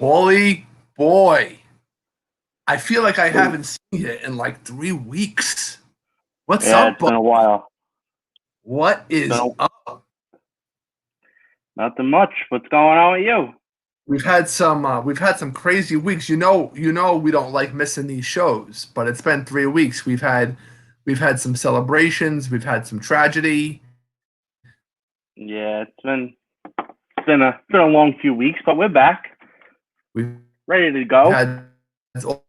Holy boy. I feel like I Ooh. haven't seen you in like 3 weeks. What's Yeah, up, it's been a while. What It's been is up? nothing much. What's going on with you? We've had some crazy weeks. You know we don't like missing these shows, but it's been 3 weeks. We've had some celebrations, we've had some tragedy. Yeah, it's been a long few weeks, but we're back, We've ready to go. had all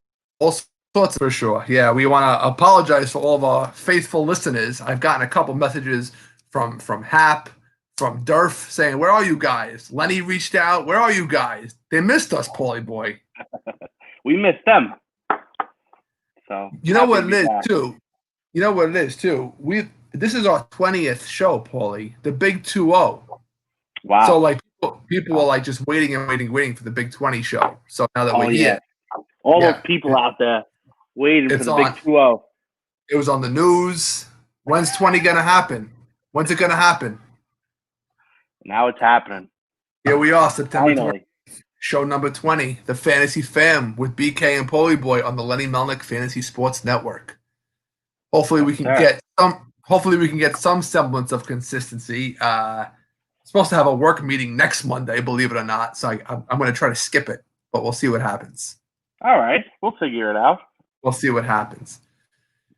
sorts for sure. Yeah, we want to apologize for all of our faithful listeners. I've gotten a couple messages from Hap, from Durf saying, "Where are you guys?" Lenny reached out, "Where are you guys?" They missed us, Paulie boy. We missed them, so You know happy to what it be is back. too. You know what it is too. We This is our 20th show, Paulie, the Big 2-0. So Wow. like people were like just waiting and waiting for the Big 20 show. So now that Oh we're yeah, here, all those yeah, people out there waiting for it's the big on. 2-0. It was on the news. When's 20 gonna happen? When's it gonna happen? Now it's happening. Here we are, September 20th, Finally. show number 20, the Fantasy Fam with BK and Paulie Boy on the Lenny Melnick Fantasy Sports Network. Hopefully Yes, we can sir. get some. Hopefully we can get some semblance of consistency. Supposed to have a work meeting next Monday, believe it or not. So I'm going to try to skip it, but we'll see what happens. All right, we'll figure it out. We'll see what happens.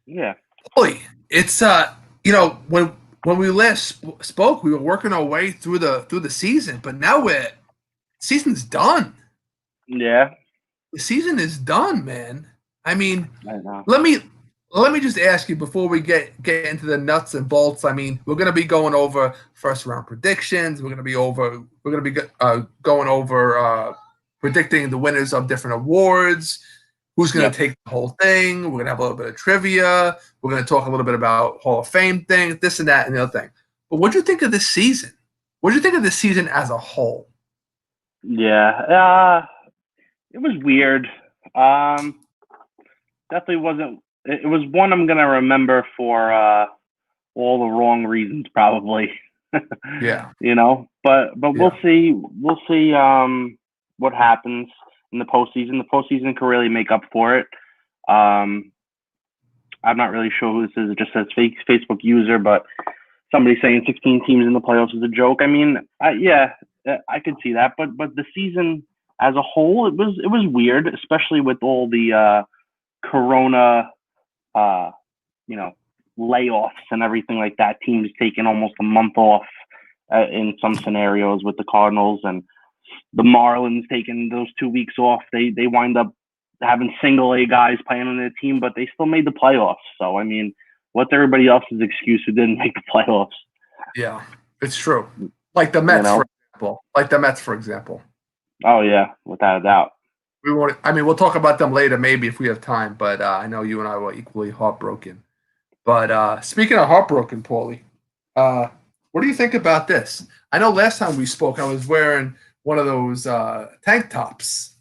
Yeah. Holy, it's when we last spoke, we were working our way through the season, but now season's done. Yeah. The season is done, man. I mean, I know. let me let me just ask you before we get into the nuts and bolts. I mean, we're going to be going over first round predictions. We're going to be going over predicting the winners of different awards. Who's going to Yep. take the whole thing? We're going to have a little bit of trivia. We're going to talk a little bit about Hall of Fame things, this and that, and the other thing. But what do you think of this season? What do you think of this season as a whole? Yeah. It was weird. Definitely wasn't. It was one I'm gonna remember for all the wrong reasons, probably. Yeah, But we'll yeah, see. We'll see what happens in the postseason. The postseason can really make up for it. Um, I'm not really sure who this is. It just says fake Facebook user, but somebody saying 16 teams in the playoffs is a joke. I mean, I could see that, but the season as a whole, it was weird, especially with all the Corona, uh, you know, layoffs and everything like that. Teams taking almost a month off in some scenarios with the Cardinals and the Marlins taking those 2 weeks off. They wind up having single A guys playing on their team, but they still made the playoffs. So I mean, what's everybody else's excuse who didn't make the playoffs? yeah. It's true. Like the You Mets, for know? example. Like the Mets, for example. Oh yeah, without a doubt. We won't. I mean, we'll talk about them later, maybe if we have time. But I know you and I were equally heartbroken. But speaking of heartbroken, Paulie, uh, what do you think about this? I know last time we spoke, I was wearing one of those tank tops.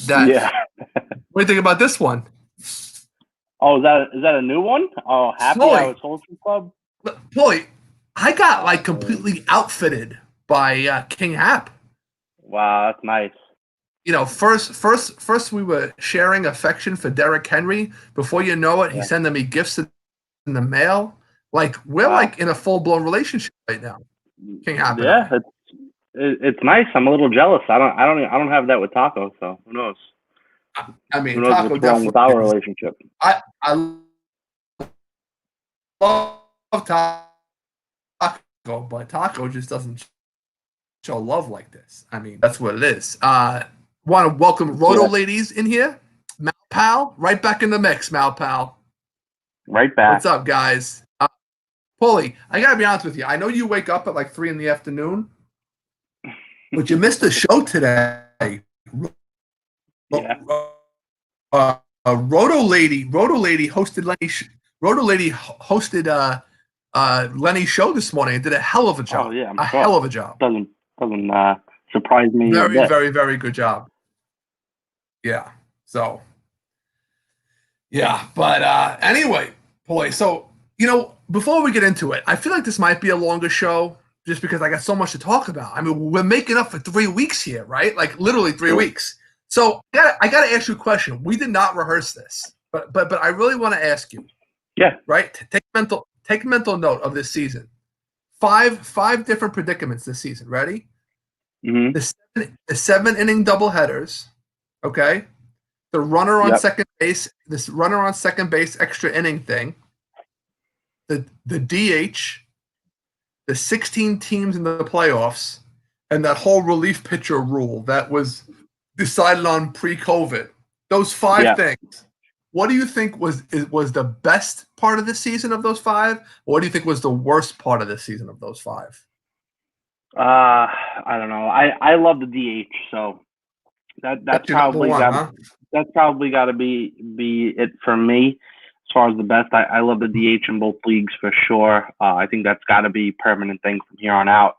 That. Yeah. What do you think about this one, Oh, is that a new one? Oh, Happy Paulie? Hour Social Club. Paulie, I got Oh, like dude. completely outfitted by King Hap. Wow, that's nice. First we were sharing affection for Derrick Henry. Before you know it, he's Yeah. sending me gifts in the mail. Like we're Wow. like in a full blown relationship right now, King Hap and Yeah, I. it's nice. I'm a little jealous. I don't have that with Taco. So who knows? I Who mean, knows Taco what's wrong with definitely our is. relationship? I love Taco, but Taco just doesn't show love like this. I mean, that's what it is. Want to welcome Roto Yeah. ladies in here. Mal Pal, right back in the mix. Mal Pal, Right what's back. up, guys? Paulie, I gotta be honest with you. I know you wake up at like 3 in the afternoon, but you missed the show today. Yeah. Roto Lady hosted Lenny's show this morning and did a hell of a Oh job. yeah, I'm A sure. hell of a job. Doesn't surprise me a Very, bit. very, very good job. Yeah. So yeah, but anyway, boy. So before we get into it, I feel like this might be a longer show. just because I got so much to talk about. I mean, we're making up for 3 weeks here, right? Like literally 3 weeks. So I got to ask you a question. We did not rehearse this, but I really want to ask you. Yeah. Right. Take mental note of this season. Five different predicaments this season. Ready? Mm-hmm. The 7 inning doubleheaders. Okay. The runner on Yep. second base. This runner on second base extra inning thing. The DH. The 16 teams in the playoffs, and that whole relief pitcher rule that was decided on pre-COVID. Those 5 things. What do you think was the best part of the season of those 5? Or what do you think was the worst part of the season of those 5? I don't know. I love the DH, so that's probably that's probably got to be it for me as far as the best. I love the DH in both leagues for sure. I think that's got to be a permanent thing from here on out.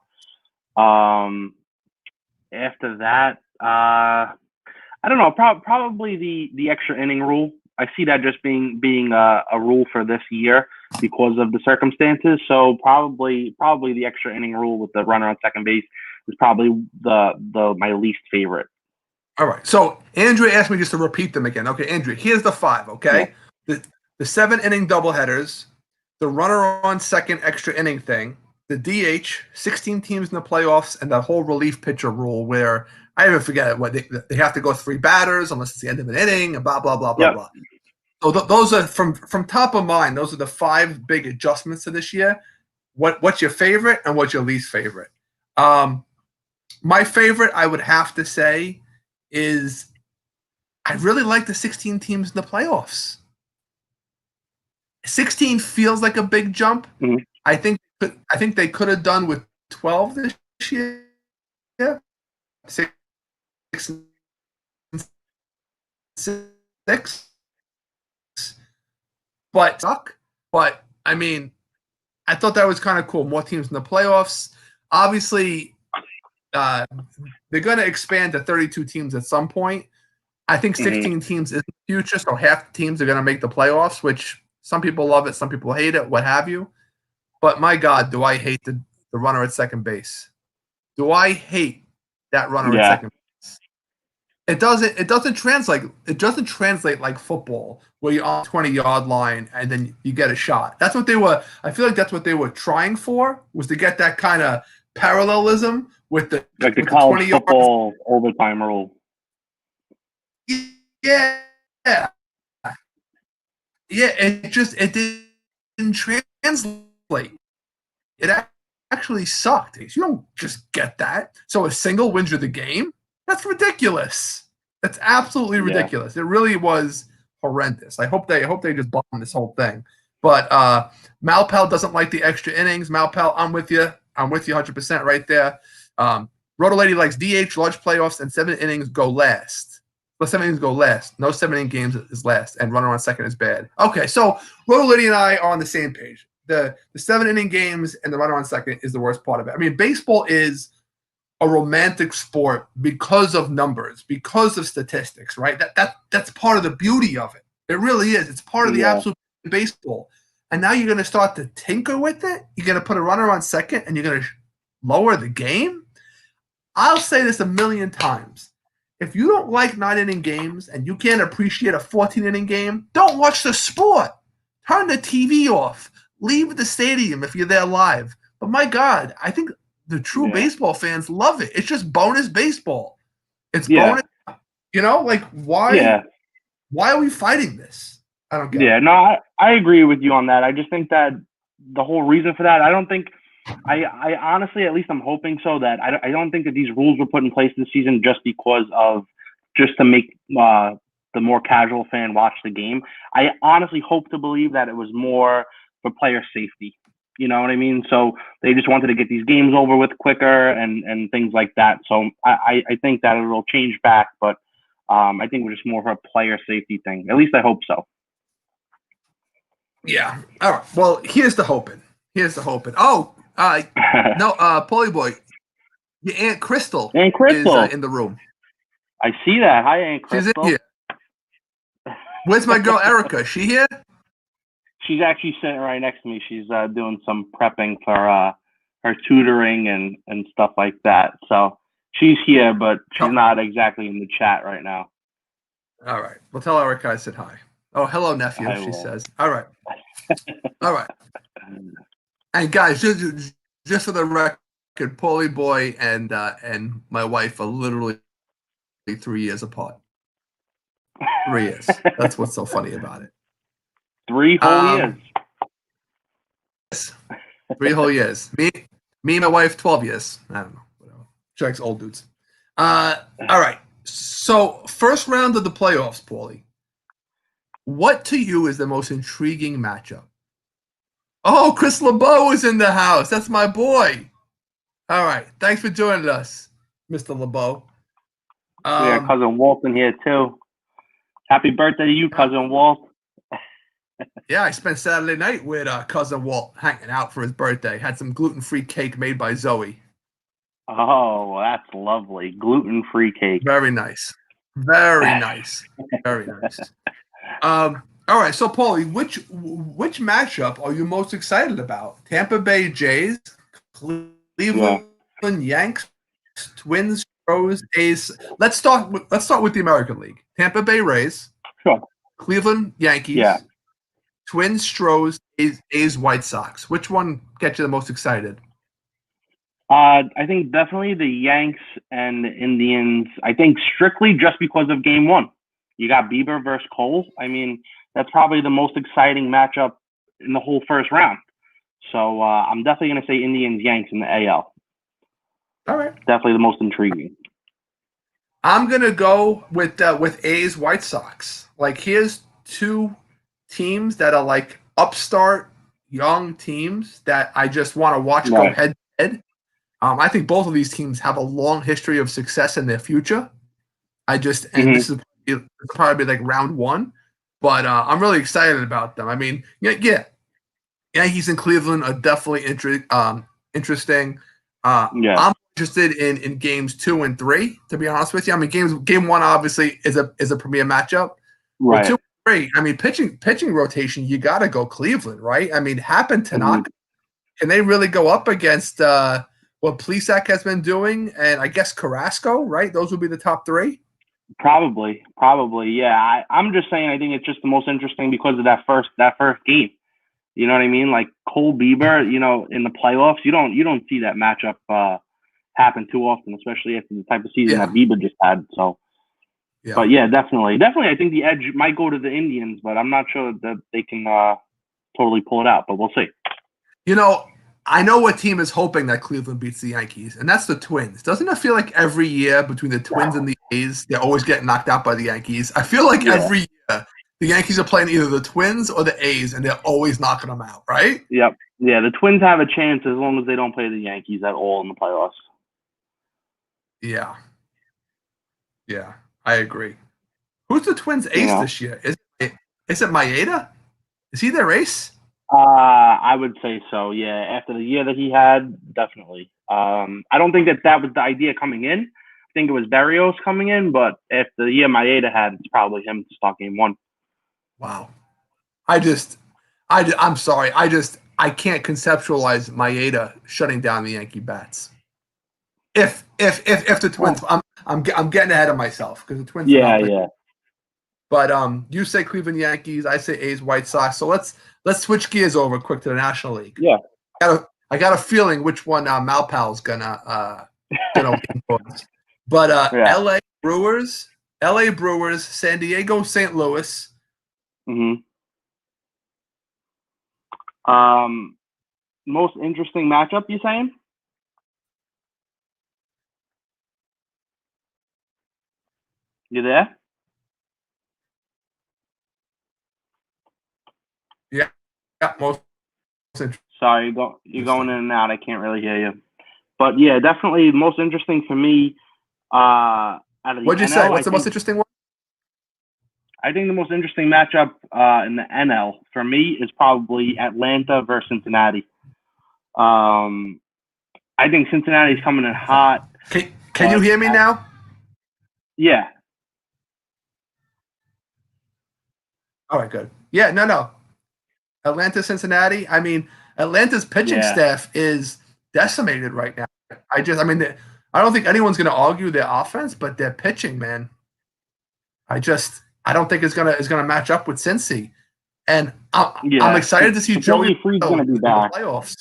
After that, I don't know. Probably the extra inning rule. I see that just being a rule for this year because of the circumstances. So probably the extra inning rule with the runner on second base is probably my least favorite. All right. So Andrea asked me just to repeat them again. Okay, Andrea, here's the 5. Okay, yeah. The 7-inning doubleheaders, the runner on second extra inning thing, the DH, 16 teams in the playoffs, and that whole relief pitcher rule where I even forget what they have to go 3 batters unless it's the end of an inning, and blah blah blah blah blah. So those are from top of mind. Those are the 5 big adjustments to this year. What's your favorite and what's your least favorite? My favorite, I would have to say, is I really like the 16 teams in the playoffs. 16 feels like a big jump. Mm-hmm. I think they could have done with 12 this year. Yeah. 6. But I mean, I thought that was kind of cool. More teams in the playoffs. Obviously, they're going to expand to 32 teams at some point. I think 16 teams is the future, so half the teams are going to make the playoffs, which some people love it, some people hate it, what have you. But my God, do I hate the runner at second base? Do I hate that runner at second base? It doesn't translate. It doesn't translate like football, where you're on the 20-yard line and then you get a shot. That's what they were. I feel like that's what they were trying for, was to get that kind of parallelism with the college football overtime rule. Yeah. It didn't translate. It actually sucked. You don't just get that. So a single wins you the game? That's ridiculous. That's absolutely ridiculous. It really was horrendous. I hope they just bomb this whole thing. But Malpal doesn't like the extra innings. Malpal, I'm with you 100% right there. Roto Lady likes DH, large playoffs, and 7 innings go last. But 7 innings go last. No 7-inning games is last, and runner on second is bad. Okay, so Roto Lady and I are on the same page. The 7-inning games and the runner on second is the worst part of it. I mean, baseball is a romantic sport because of numbers, because of statistics, right? That's part of the beauty of it. It really is. It's part of the absolute baseball. And now you're going to start to tinker with it. You're going to put a runner on second, and you're going to lower the game. I'll say this a million times. If you don't like 9-inning games and you can't appreciate a 14-inning game, don't watch the sport. Turn the TV off. Leave the stadium if you're there live. But my God, I think the true baseball fans love it. It's just bonus baseball. It's bonus. Like why are we fighting this? I don't get it. Yeah, no, I agree with you on that. I just think that the whole reason for that, I don't think I honestly, at least I'm hoping so, that I don't think that these rules were put in place this season just to make the more casual fan watch the game. I honestly hope to believe that it was more for player safety. You know what I mean? So they just wanted to get these games over with quicker and things like that. So I think that it will change back, but I think it was just more of a player safety thing. At least I hope so. Yeah. All right. Well, here's the hoping. Oh, no, Paulie boy, your Aunt Crystal, is in the room. I see that. Hi, Aunt Crystal. She's in here. Where's my girl Erica? Is she here? She's actually sitting right next to me. She's doing some prepping for her tutoring and stuff like that. So she's here, but she's not exactly in the chat right now. All right. Well, tell Erica I said hi. Oh, hello, nephew, she says. All right. All right. And guys, just for the record, Paulie Boy and my wife are literally 3 years apart. 3 years. That's what's so funny about it. 3 whole years. 3 whole years. Me and my wife, 12 years. I don't know. Whatever. Jack's old dudes. All right. So, first round of the playoffs, Paulie. What to you is the most intriguing matchup? Oh, Chris LeBeau is in the house. That's my boy. All right. Thanks for joining us, Mr. LeBeau. Yeah, cousin Walt in here too. Happy birthday to you, cousin Walt. Yeah, I spent Saturday night with cousin Walt hanging out for his birthday. Had some gluten-free cake made by Zoe. Oh, that's lovely. Gluten-free cake. Very nice. Very nice. Very nice. All right, so Paulie, which matchup are you most excited about? Tampa Bay Jays, Cleveland Yanks, Twins, Stros, A's. Let's start with the American League. Tampa Bay Rays, sure. Cleveland Yankees, Twins, Stros, A's, White Sox. Which one gets you the most excited? I think definitely the Yanks and the Indians. I think strictly just because of Game 1. You got Bieber versus Cole. I mean, that's probably the most exciting matchup in the whole first round. So I'm definitely going to say Indians, Yanks in the AL. All right. Definitely the most intriguing. I'm going to go with A's, White Sox. Like, here's 2 teams that are like upstart young teams that I just want to watch go head to head. I think both of these teams have a long history of success in their future. This is probably like round 1, but I'm really excited about them. I mean, Yankees and Cleveland are definitely interesting. I'm interested in games 2 and 3. To be honest with you, I mean, game 1 obviously is a premier matchup. Right. Well, 2 and 3. I mean, pitching rotation, you got to go Cleveland, right? I mean, Tanaka. Can they really go up against what Plesac has been doing, and I guess Carrasco, right? Those would be the top 3. Probably, yeah. I'm just saying. I think it's just the most interesting because of that first game. You know what I mean? Like Cole Bieber. You know, in the playoffs, you don't see that matchup happen too often, especially after the type of season that Bieber just had. So, but yeah, definitely. I think the edge might go to the Indians, but I'm not sure that they can totally pull it out. But we'll see. You know, I know what team is hoping that Cleveland beats the Yankees, and that's the Twins. Doesn't it feel like every year between the Twins and the A's, they're always getting knocked out by the Yankees? I feel like every year the Yankees are playing either the Twins or the A's, and they're always knocking them out, right? Yep. Yeah, the Twins have a chance as long as they don't play the Yankees at all in the playoffs. Yeah. Yeah, I agree. Who's the Twins' ace this year? Is it Maeda? Is he their ace? I would say so, yeah. After the year that he had, definitely. I don't think that was the idea coming in. I think it was Berrios coming in, but after the year Maeda had, it's probably him to start game 1. Wow. I'm sorry. I can't conceptualize Maeda shutting down the Yankee bats. If the Twins, I'm getting ahead of myself because the Twins. Yeah. But you say Cleveland Yankees, I say A's, White Sox. So let's switch gears over quick to the National League. Yeah. I got a feeling which one Malpal's gonna influence. But L.A. Brewers, San Diego, St. Louis. Most interesting matchup, you saying? You there? Yeah, most interesting. Sorry, you're going in and out. I can't really hear you. But yeah, definitely most interesting for me. Out of the What'd you NL, say? What's the most interesting one? I think the most interesting matchup in the NL for me is probably Atlanta versus Cincinnati. I think Cincinnati's coming in hot. Can you hear me now? Yeah. All right, good. Yeah, no. Atlanta, Cincinnati. I mean, Atlanta's pitching staff is decimated right now. I don't think anyone's going to argue their offense, but their pitching, man. I don't think it's gonna match up with Cincy, and I'm excited to see Joey Freed's going to be in the back. playoffs.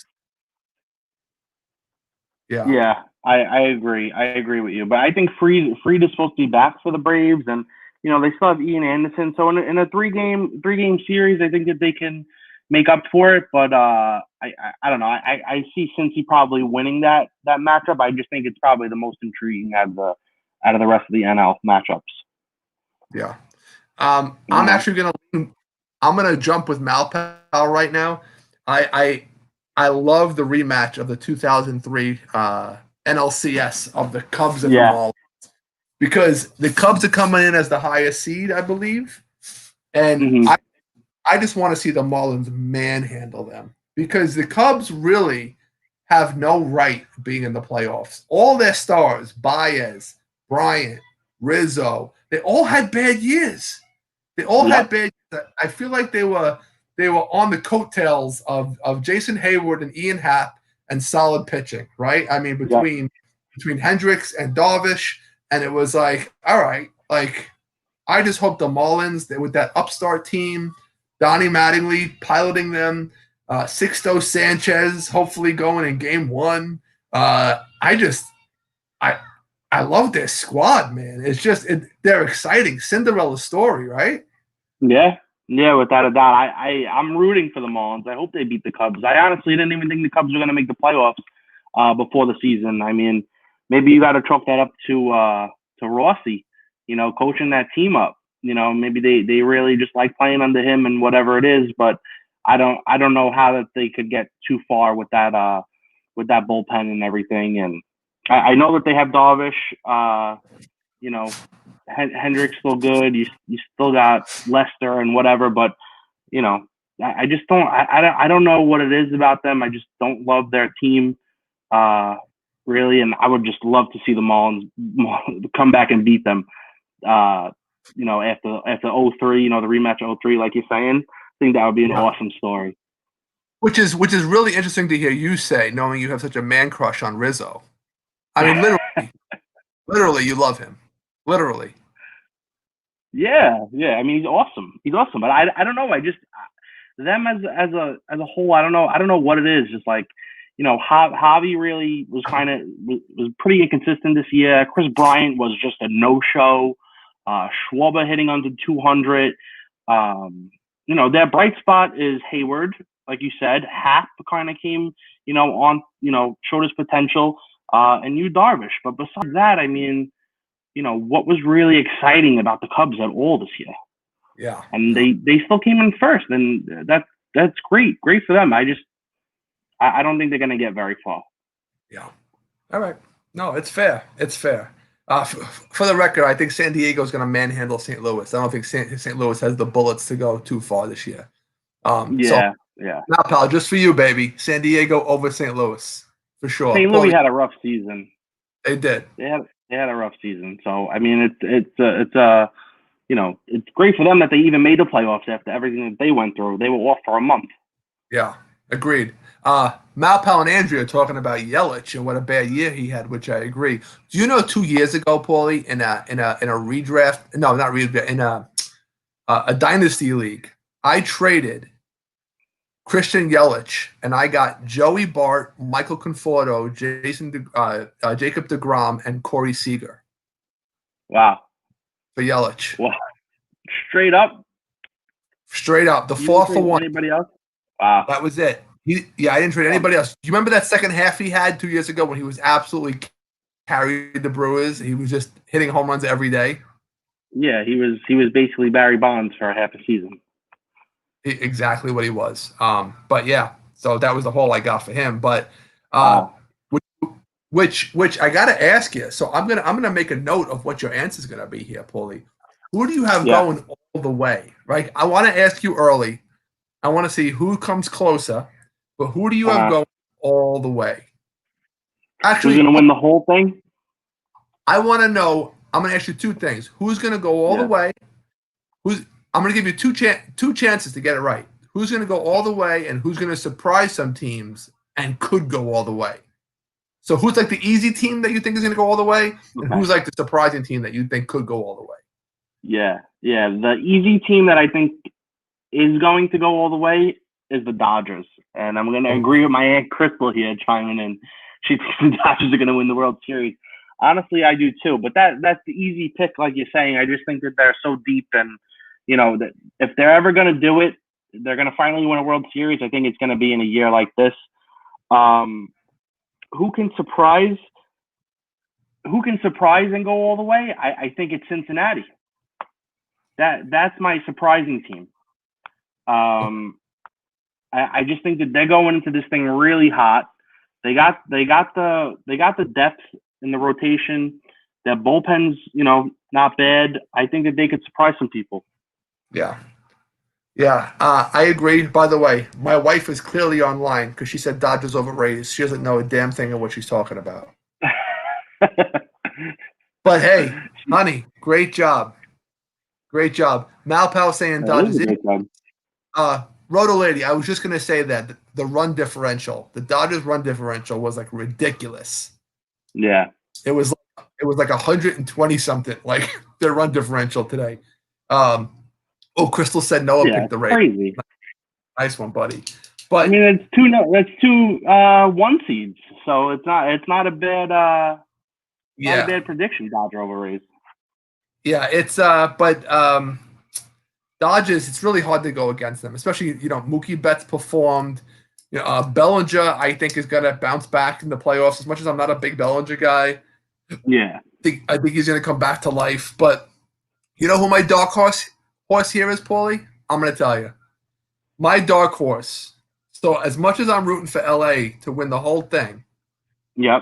Yeah, yeah, I agree. I agree with you, but I think Freed is supposed to be back for the Braves, and they still have Ian Anderson. So in a three game series, I think that they can make up for it. But I don't know. I see Cincy probably winning that matchup. I just think it's probably the most intriguing out of the rest of the NL matchups. Yeah. I'm gonna jump with Malpal right now. I love the rematch of the 2003 NLCS of the Cubs and the Marlins, because the Cubs are coming in as the highest seed, I believe, and I just want to see the Marlins manhandle them, because the Cubs really have no right being in the playoffs. All their stars, Baez, Bryant, Rizzo, they all had bad years. I feel like they were on the coattails of Jason Hayward and Ian Happ and solid pitching, right? I mean, between Hendricks and Darvish, and it was like, all right, like, I just hope the Marlins, with that upstart team, Donnie Mattingly piloting them, Sixto Sanchez hopefully going in game one. I love their squad, man. It's just they're exciting. Cinderella story, right? Yeah, without a doubt. I'm rooting for the Marlins. I hope they beat the Cubs. I honestly didn't even think the Cubs were going to make the playoffs before the season. I mean, maybe you got to chalk that up to Rossi, coaching that team up. Maybe they really just like playing under him and whatever it is. But I don't know how that they could get too far with that bullpen and everything. And I know that they have Darvish. Hendrick's still good. You still got Lester and whatever, but I just don't. I don't know what it is about them. I just don't love their team, really, and I would just love to see the Marlins come back and beat them. After 03, the rematch of 03, like you're saying, I think that would be an awesome story. Which is really interesting to hear you say, knowing you have such a man crush on Rizzo. I mean, literally, you love him. Literally. Yeah. I mean, he's awesome. But I don't know. I just them as a whole. I don't know what it is. Just like Javi really was was pretty inconsistent this year. Chris Bryant was just a no-show. Schwarber hitting under 200. Their bright spot is Hayward, like you said. Happ kind of came, showed his potential. And Darvish. But besides that, I mean, what was really exciting about the Cubs at all this year? Yeah. And they still came in first, and that's great. Great for them. I don't think they're going to get very far. Yeah. All right. No, it's fair. It's fair. For the record, I think San Diego's going to manhandle St. Louis. I don't think St. Louis has the bullets to go too far this year. Yeah. Now, pal, just for you, baby. San Diego over St. Louis. For sure. St. Louis had a rough season. They did. They had a rough season. So I mean, it's great for them that they even made the playoffs after everything that they went through. They were off for a month. Yeah, agreed. Malpal and Andrea are talking about Yelich and what a bad year he had, which I agree. Do you know 2 years ago, Paulie, in a redraft? No, not redraft. In a dynasty league, I traded Christian Yelich, and I got Joey Bart, Michael Conforto, Jacob deGrom, and Corey Seager. Wow. For Yelich. Wow. Straight up. The 4-for-1. Anybody else? Wow. That was it. I didn't trade anybody else. Do you remember that second half he had 2 years ago when he was absolutely carried the Brewers? He was just hitting home runs every day. Yeah, he was basically Barry Bonds for a half a season. Exactly what he was. But yeah, so that was the hole I got for him. But which I got to ask you. So I'm gonna make a note of what your answer is gonna be here, Paulie. Who do you have going all the way? Right. I want to ask you early. I want to see who comes closer, but who do you have going all the way? Actually, who's gonna win the whole thing? I want to know. I'm gonna ask you 2 things. Who's gonna go all the way? I'm going to give you two chances to get it right. Who's going to go all the way and who's going to surprise some teams and could go all the way? So who's like the easy team that you think is going to go all the way, and Okay. who's like the surprising team that you think could go all the way? Yeah. The easy team that I think is going to go all the way is the Dodgers, and I'm going to agree with my Aunt Crystal here chiming in. She thinks the Dodgers are going to win the World Series. Honestly, I do too. But that's the easy pick, like you're saying. I just think that they're so deep, and that if they're ever going to do it, they're going to finally win a World Series. I think it's going to be in a year like this. Who can surprise? Who can surprise and go all the way? I think it's Cincinnati. That's my surprising team. I just think that they're going into this thing really hot. They got the depth in the rotation. Their bullpen's not bad. I think that they could surprise some people. Yeah. I agree. By the way, my wife is clearly online because she said Dodgers overrated. She doesn't know a damn thing of what she's talking about. But hey, honey, great job. Great job. Malpal saying Dodgers. Roto Lady, I was just going to say that the run differential, the Dodgers run differential was like ridiculous. Yeah. It was like 120 something, like their run differential today. Crystal said Noah picked the Rays. Crazy. Nice one, buddy. But I mean, that's two 1 seeds, so it's not a bad not a bad prediction. Dodger over Rays. Yeah, it's Dodgers. It's really hard to go against them, especially Mookie Betts performed. Bellinger, I think, is gonna bounce back in the playoffs. As much as I'm not a big Bellinger guy, yeah, I think he's gonna come back to life. But you know who my dark horse here is, Paulie? I'm gonna tell you, my dark horse. So as much as I'm rooting for LA to win the whole thing,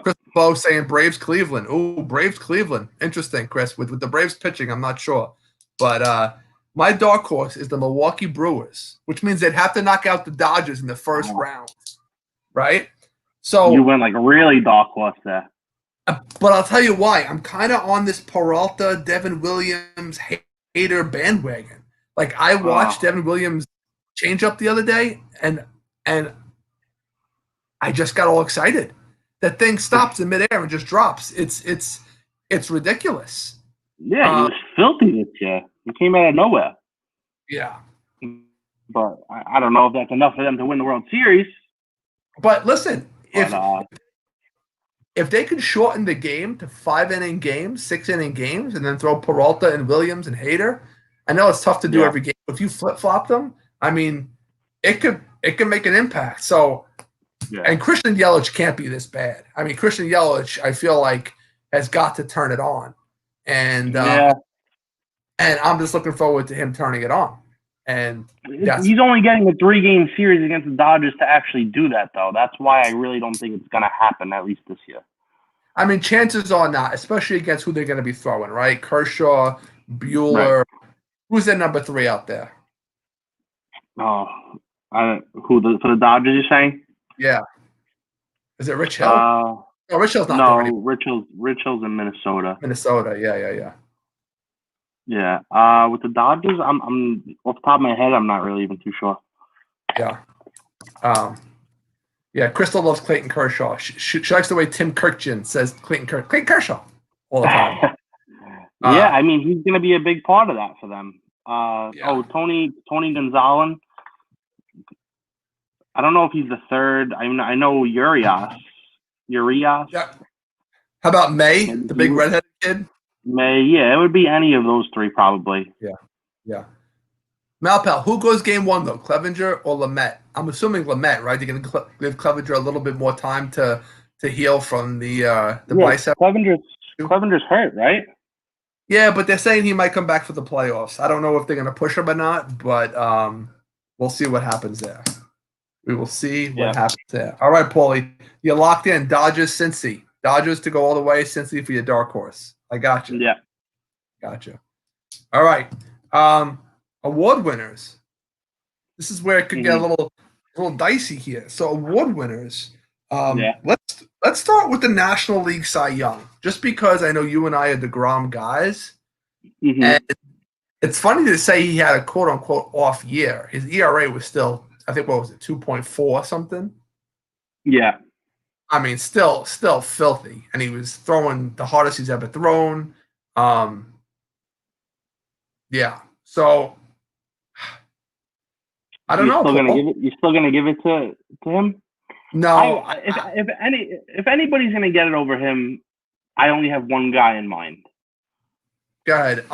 Chris Bow saying Braves Cleveland. Ooh, Braves Cleveland. Interesting, Chris. With the Braves pitching, I'm not sure, but my dark horse is the Milwaukee Brewers, which means they'd have to knock out the Dodgers in the first round, right? So you went like a really dark horse there. But I'll tell you why. I'm kind of on this Peralta, Devin Williams hater bandwagon. Like I watched Devin Williams change up the other day, and I just got all excited. That thing stops in midair and just drops. It's ridiculous. Yeah, he was filthy this year. He came out of nowhere. Yeah. But I don't know if that's enough for them to win the World Series. But listen, if they could shorten the game to 5-inning games, 6-inning games, and then throw Peralta and Williams and Hader, I know it's tough to do every game. But if you flip-flop them, I mean, it could make an impact. So, and Christian Yelich can't be this bad. I mean, Christian Yelich, I feel like, has got to turn it on. And I'm just looking forward to him turning it on. And he's only getting a 3-game series against the Dodgers to actually do that, though. That's why I really don't think it's going to happen, at least this year. I mean, chances are not, especially against who they're going to be throwing, right? Kershaw, Bueller. Right. Who's their number 3 out there? Oh, for the Dodgers, you're saying? Yeah. Is it Rich Hill? No, Rich Hill's not there anymore. Rich Hill's in Minnesota. Yeah. Yeah. With the Dodgers, I'm off the top of my head, I'm not really even too sure. Yeah. Crystal loves Clayton Kershaw. She likes the way Tim Kirkjian says Clayton Kershaw all the time. I mean, he's going to be a big part of that for them. Tony Gonzalez. I don't know if he's the third. I know Urias. Yeah. How about May, the big redheaded kid? May, it would be any of those 3 probably. Yeah. Malpal, who goes game 1 though, Clevinger or Lamet? I'm assuming Lamet, right? You're going to give Clevinger a little bit more time to heal from the bicep. Clevinger's hurt, right? Yeah, but they're saying he might come back for the playoffs. I don't know if they're going to push him or not, but we'll see what happens there. We will see what happens there. All right, Paulie, you're locked in. Dodgers, Cincy. Dodgers to go all the way. Cincy for your dark horse. I got you. Yeah. Gotcha. All right. Award winners. This is where it could get a little dicey here. So award winners. Let's start with the National League Cy Young, just because I know you and I are DeGrom guys. Mm-hmm. And it's funny to say he had a quote unquote off year. His ERA was still, I think, what was it, 2.4 something? Yeah. I mean, still filthy, and he was throwing the hardest he's ever thrown. Yeah. So I don't You're know, still gonna Paul. give it. You're still gonna give it to him. No, If anybody's gonna get it over him, I only have one guy in mind. go ahead.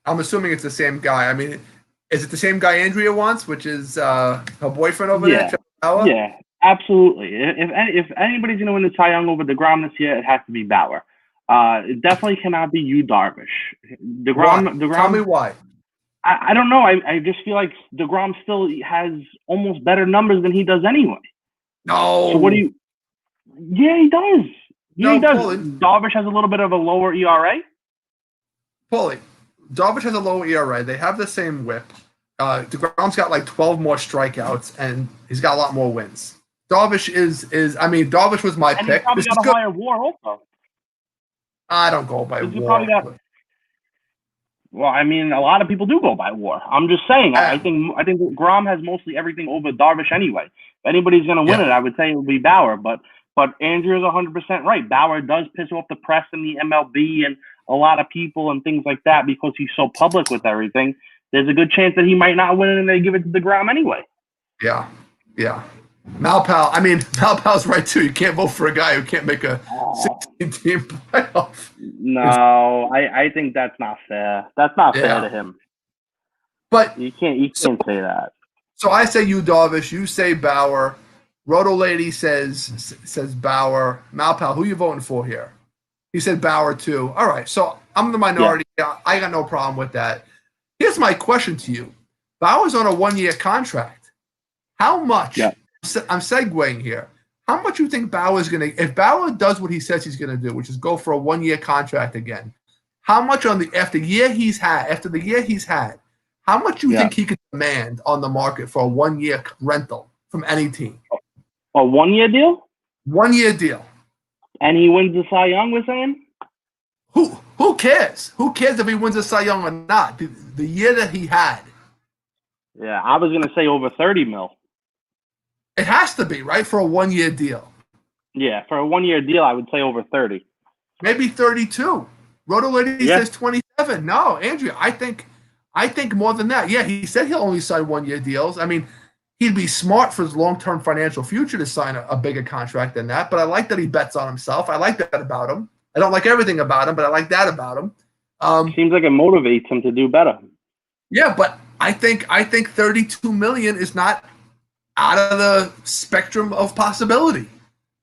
I'm assuming it's the same guy. I mean, is it the same guy Andrea wants, which is her boyfriend over there, Trevor Bauer? Yeah, absolutely. If anybody's gonna win the Cy Young over DeGrom this year, it has to be Bauer. It definitely cannot be Yu Darvish. DeGrom. Tell me why. I don't know. I just feel like DeGrom still has almost better numbers than he does anyway. No. So what do you? Yeah, he does. Yeah, he does. Paulie. Darvish has a little bit of a lower ERA. Paulie, Darvish has a lower ERA. They have the same WHIP. DeGrom's got like 12 more strikeouts, and he's got a lot more wins. Darvish Darvish was my And pick. He's probably got a higher WAR also. I don't go by WAR. Well, I mean, a lot of people do go by WAR. I'm just saying. I think Grom has mostly everything over Darvish anyway. If anybody's going to win it, I would say it would be Bauer. But Andrew's 100% right. Bauer does piss off the press and the MLB and a lot of people and things like that because he's so public with everything. There's a good chance that he might not win it and they give it to DeGrom anyway. Yeah. Malpal's right too. You can't vote for a guy who can't make a 16-team playoff. No, I think that's not fair. That's not fair to him. But you can't say that. So I say Yu Darvish, you say Bauer. Roto Lady says Bauer. Malpal, who you voting for here? He said Bauer too. All right, so I'm the minority. Yeah. I got no problem with that. Here's my question to you. Bauer's on a 1-year contract. How much? Yeah. I'm segueing here. How much you think Bauer's going to – if Bauer does what he says he's going to do, which is go for a 1-year contract again, how much after the year he's had, how much you think he could demand on the market for a 1-year rental from any team? A 1-year deal? 1-year deal. And he wins the Cy Young, we're saying? Who cares? Who cares if he wins the Cy Young or not? The year that he had. Yeah, I was going to say over 30 mil. It has to be, right, for a 1-year deal. Yeah, for a 1-year deal, I would say over 30. Maybe 32. Roto Lady says 27. No, Andrea, I think more than that. Yeah, he said he'll only sign 1-year deals. I mean, he'd be smart for his long-term financial future to sign a bigger contract than that, but I like that he bets on himself. I like that about him. I don't like everything about him, but I like that about him. Seems like it motivates him to do better. Yeah, but I think $32 million is not out of the spectrum of possibility.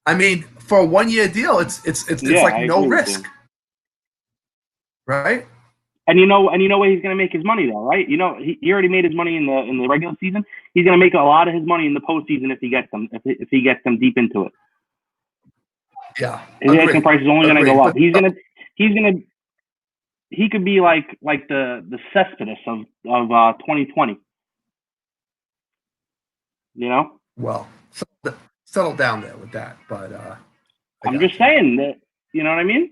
I mean, for a 1-year deal, it's like no risk, right? And you know where he's going to make his money though, right? You know, he already made his money in the regular season. He's going to make a lot of his money in the postseason if he gets them deep into it. Yeah, his asking price is only going to go up. He could be like the Cespedes of 2020. You know? Well, settle down there with that, but I'm just saying that. You know what I mean?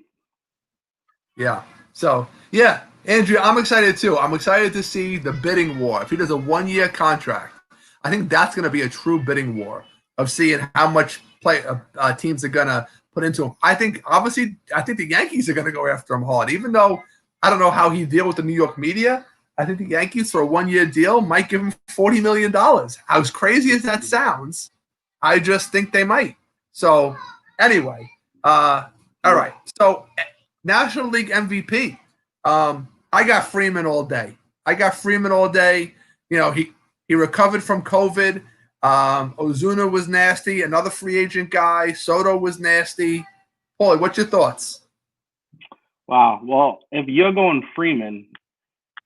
Yeah. So yeah, Andrea, I'm excited too. I'm excited to see the bidding war. If he does a 1-year contract, I think that's going to be a true bidding war of seeing how much teams are going to put into him. I think the Yankees are going to go after him hard, even though I don't know how he deal with the New York media. I think the Yankees for a 1-year deal might give him $40 million. As crazy as that sounds, I just think they might. So anyway, all right. So National League MVP. I got Freeman all day. You know, he recovered from COVID. Ozuna was nasty. Another free agent guy. Soto was nasty. Paulie, what's your thoughts? Wow. Well, if you're going Freeman,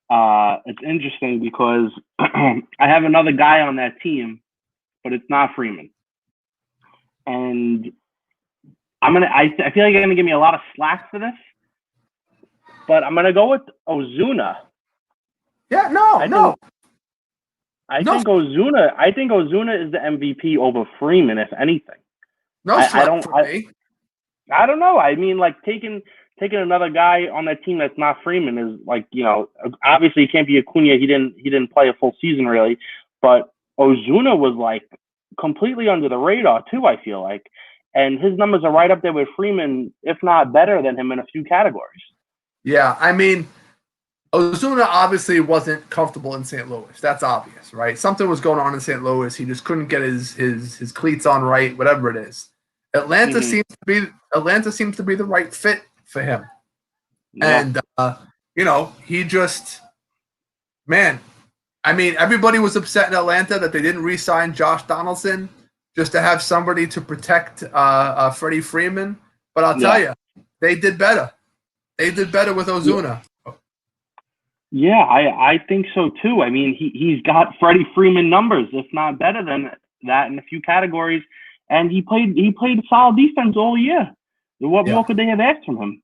it's interesting because I have another guy on that team, but it's not Freeman. And I feel like you're gonna give me a lot of slack for this, but I'm gonna go with Ozuna. Yeah, no. I think Ozuna is the MVP over Freeman, if anything. I don't know. I mean, like taking another guy on that team that's not Freeman is like, you know, obviously it can't be Acuna. He didn't play a full season really, but Ozuna was like completely under the radar too, I feel like. and his numbers are right up there with Freeman, if not better than him in a few categories. Yeah, I mean, Ozuna obviously wasn't comfortable in St. Louis. That's obvious, right? Something was going on in St. Louis. He just couldn't get his cleats on right, whatever it is. Atlanta seems to be the right fit for him. Yeah. And he just, man, I mean, everybody was upset in Atlanta that they didn't re-sign Josh Donaldson just to have somebody to protect Freddie Freeman. But I'll tell you, they did better. They did better with Ozuna. Yeah, I think so too. I mean, he's got Freddie Freeman numbers, if not better than that in a few categories, and he played solid defense all year. What more could they have asked from him?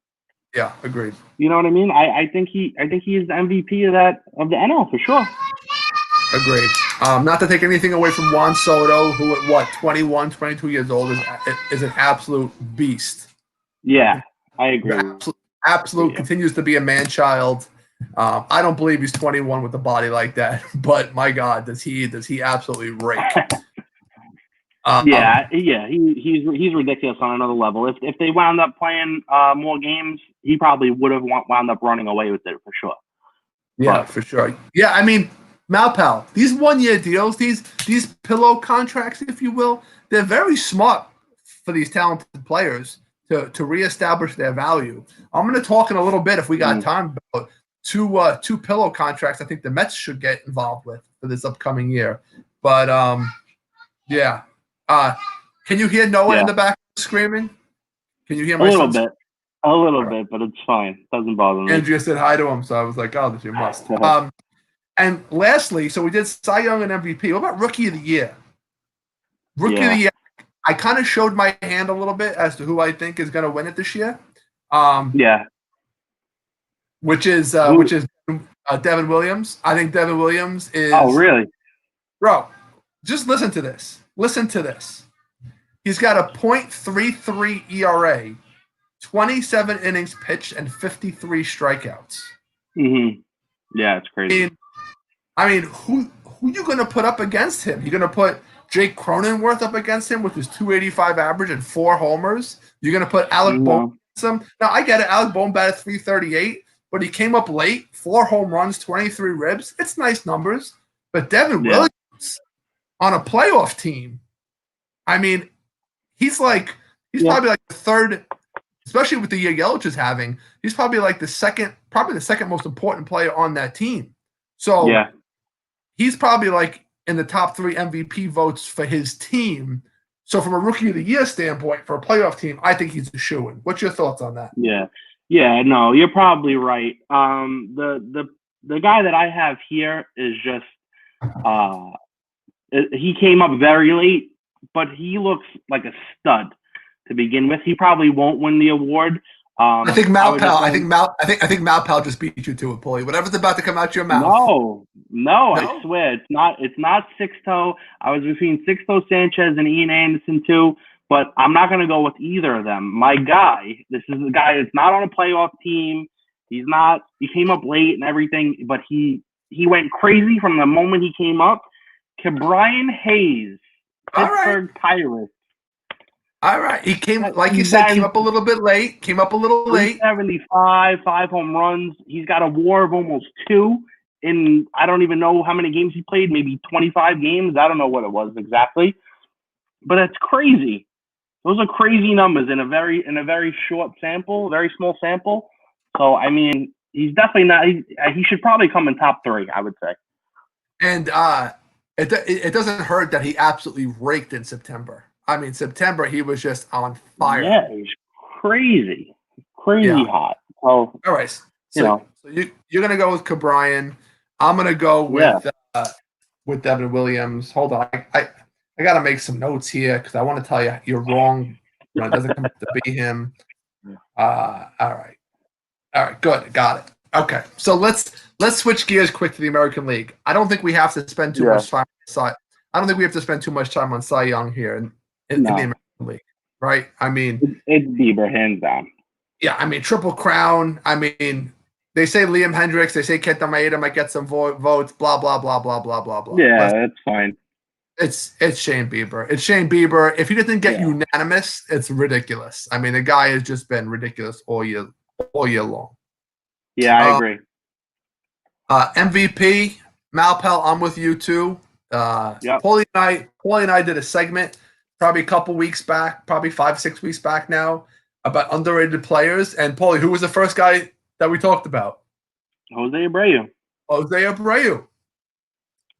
Yeah, agreed. You know what I mean? I think he is the MVP of the NL for sure. Agreed. Not to take anything away from Juan Soto, who at 21, 22 years old is an absolute beast. Yeah, I agree. Absolute continues to be a man-child. I don't believe he's 21 with a body like that, but my God, does he absolutely rake? He's ridiculous on another level. If they wound up playing more games, he probably would have wound up running away with it for sure. Yeah, for sure. Yeah, I mean, Malpal, these one-year deals, these pillow contracts, if you will, they're very smart for these talented players to reestablish their value. I'm going to talk in a little bit, if we got time, about two pillow contracts I think the Mets should get involved with for this upcoming year. But can you hear Noah in the back screaming? Can you hear my son? A little bit, but it's fine. Doesn't bother me. Andrea said hi to him, so I was like, oh, you must. And lastly, so we did Cy Young and MVP. What about Rookie of the Year? Rookie of the Year, I kind of showed my hand a little bit as to who I think is going to win it this year. Which is Devin Williams. I think Devin Williams is. Oh, really? Bro, just listen to this. Listen to this. He's got a .33 ERA, 27 innings pitched, and 53 strikeouts. Mm-hmm. Yeah, it's crazy. I mean, who you going to put up against him? You're going to put Jake Cronenworth up against him with his .285 average and 4 homers? You're going to put Alec Bohm against him? Now, I get it. Alec Bohm batted .338, but he came up late, 4 home runs, 23 ribs. It's nice numbers. But Devin Williams on a playoff team, I mean, he's probably like the third, especially with the year Yelich is having, he's probably like the second most important player on that team. So he's probably like in the top 3 MVP votes for his team. So from a Rookie of the Year standpoint, for a playoff team, I think he's a shoo-in. What's your thoughts on that? Yeah, no, you're probably right. The guy that I have here is just he came up very late, but he looks like a stud to begin with. He probably won't win the award. I think Malpal just beat you to it, Paulie. Whatever's about to come out your mouth. No, I swear it's not Sixto. I was between Sixto Sanchez and Ian Anderson too, but I'm not gonna go with either of them. My guy, this is the guy that's not on a playoff team. He came up late and everything, but he went crazy from the moment he came up. Ke'Bryan Hayes, Pittsburgh Pirates. All right. He came, like you said, came up a little bit late. 75, 5 home runs. He's got a WAR of almost 2 in, I don't even know how many games he played, maybe 25 games. I don't know what it was exactly. But that's crazy. Those are crazy numbers in a very short sample, very small sample. So, I mean, he's definitely not, he should probably come in top 3, I would say. And it doesn't hurt that he absolutely raked in September. I mean, September, he was just on fire. Yeah, he's crazy hot. So, all right. So you're going to go with Ke'Bryan. I'm going to go with Devin Williams. Hold on. I got to make some notes here because I want to tell you you're wrong. It doesn't come to be him. All right. Good. Got it. Okay. So let's switch gears quick to the American League. I don't think we have to spend too much time on Cy. I don't think we have to spend too much time on Cy Young here in the American League, right? I mean, it's Bieber, hands down. Yeah, I mean, Triple Crown. I mean, they say Liam Hendricks. They say Kenta Maeda might get some votes. Blah blah blah blah blah blah blah. Yeah, that's fine. It's Shane Bieber. It's Shane Bieber. If he doesn't get Yeah. unanimous, it's ridiculous. I mean, the guy has just been ridiculous all year long. Yeah, I agree. MVP Malpal, I'm with you too. Yep. Paulie and I did a segment probably a couple weeks back, probably 5-6 weeks back now, about underrated players. And Paulie, who was the first guy that we talked about? Jose Abreu. Jose Abreu.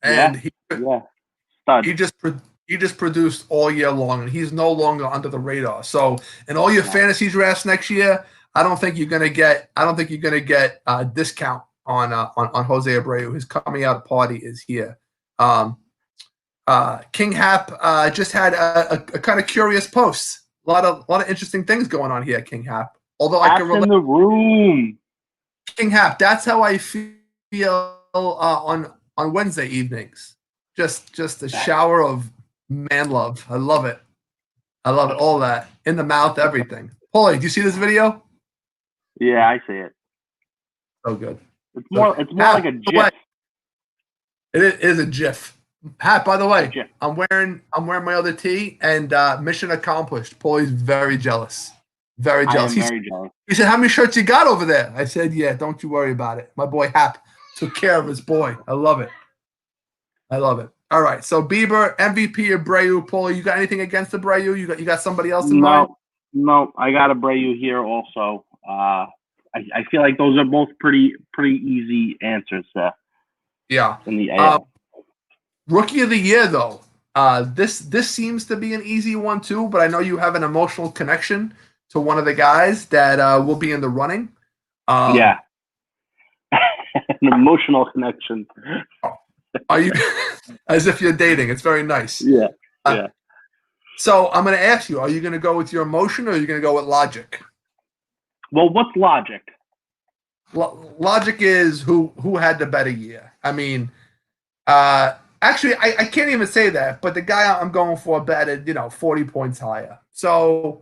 And Stud. he just produced all year long, and he's no longer under the radar. So, in all your fantasy drafts next year, I don't think you're gonna get a discount on Jose Abreu. His coming out party is here. King Hap just had a kind of curious post. A lot of interesting things going on here, King Hap. Although I can relate in the room. King Hap, that's how I feel on Wednesday evenings. Just a shower of man love. I love it. All that in the mouth, everything. Paulie, do you see this video? Yeah, I see it. So good. It's more like a GIF. It is a GIF. Hat, by the way, I'm wearing my other tee, and mission accomplished. Paulie's very jealous. Very jealous. Very jealous. He said, "How many shirts you got over there?" I said, "Yeah, don't you worry about it. My boy Hap took care of his boy. I love it. All right, so Bieber, MVP, Abreu. Paulie, you got anything against Abreu? You got somebody else in mind? No, I got Abreu here also. I feel like those are both pretty easy answers. Yeah. In the AL. Rookie of the year, though. This seems to be an easy one too, but I know you have an emotional connection to one of the guys that will be in the running. Yeah. An emotional connection. Are you as if you're dating? It's very nice. Yeah. So I'm going to ask you: are you going to go with your emotion, or are you going to go with logic? Well, what's logic? Logic is who had the better year. I mean, actually, I can't even say that, but the guy I'm going for batted 40 points higher. So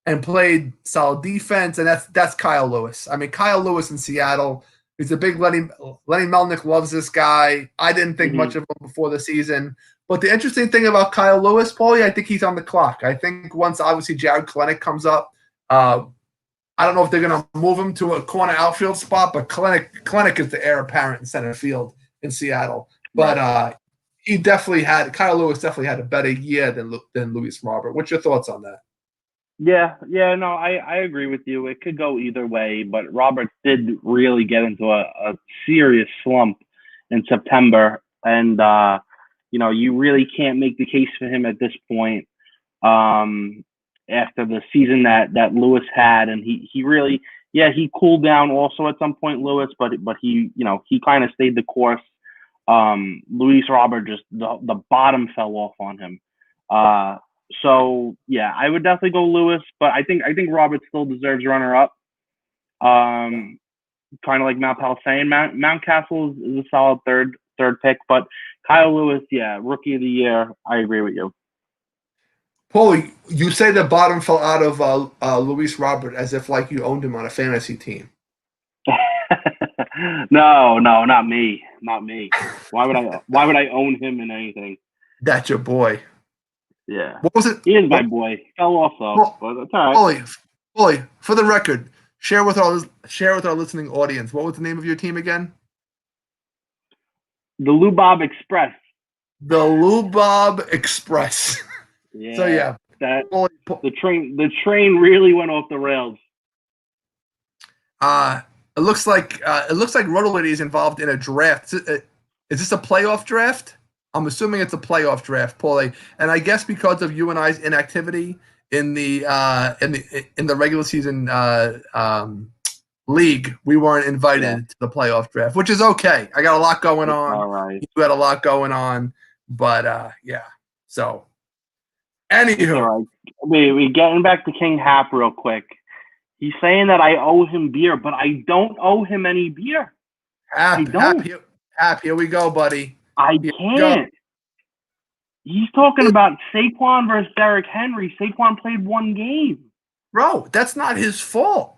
and played solid defense, and that's Kyle Lewis. I mean, Kyle Lewis in Seattle. He's a big Lenny Melnick loves this guy. I didn't think much of him before the season. But the interesting thing about Kyle Lewis, Paulie, I think he's on the clock. I think once, obviously, Jared Kelenic comes up, I don't know if they're going to move him to a corner outfield spot, but Kelenic is the heir apparent in center field in Seattle. But Kyle Lewis definitely had a better year than Luis Robert. What's your thoughts on that? Yeah, no, I agree with you. It could go either way, but Roberts did really get into a serious slump in September, and you really can't make the case for him at this point after the season that Lewis had, and he really he cooled down also at some point, Lewis, but he he kind of stayed the course. Luis Robert just the bottom fell off on him. So yeah, I would definitely go Lewis, but I think Robert still deserves runner up. Kind of like Malpal saying, Mountcastle is a solid third pick, but Kyle Lewis, rookie of the year. I agree with you. Paulie, you say the bottom fell out of Luis Robert as if like you owned him on a fantasy team. No, not me. Why would I own him in anything? That's your boy. Yeah. What was it? He is my boy. Fell off though, but that's all right. Paulie, for the record, share with our listening audience. What was the name of your team again? The Lubob Express. The Lubob Express. Yeah. So yeah, the train really went off the rails. It looks like Roto Lady is involved in a draft. Is this a playoff draft? I'm assuming it's a playoff draft, Paulie. And I guess because of you and I's inactivity in the regular season league, we weren't invited to the playoff draft, which is okay. I got a lot going on. All right. You got a lot going on, but yeah. So, anywho, all right. We getting back to King Hap real quick. He's saying that I owe him beer, but I don't owe him any beer. Hap, here we go, buddy. I can't. He's talking about Saquon versus Derrick Henry. Saquon played one game. Bro, that's not his fault.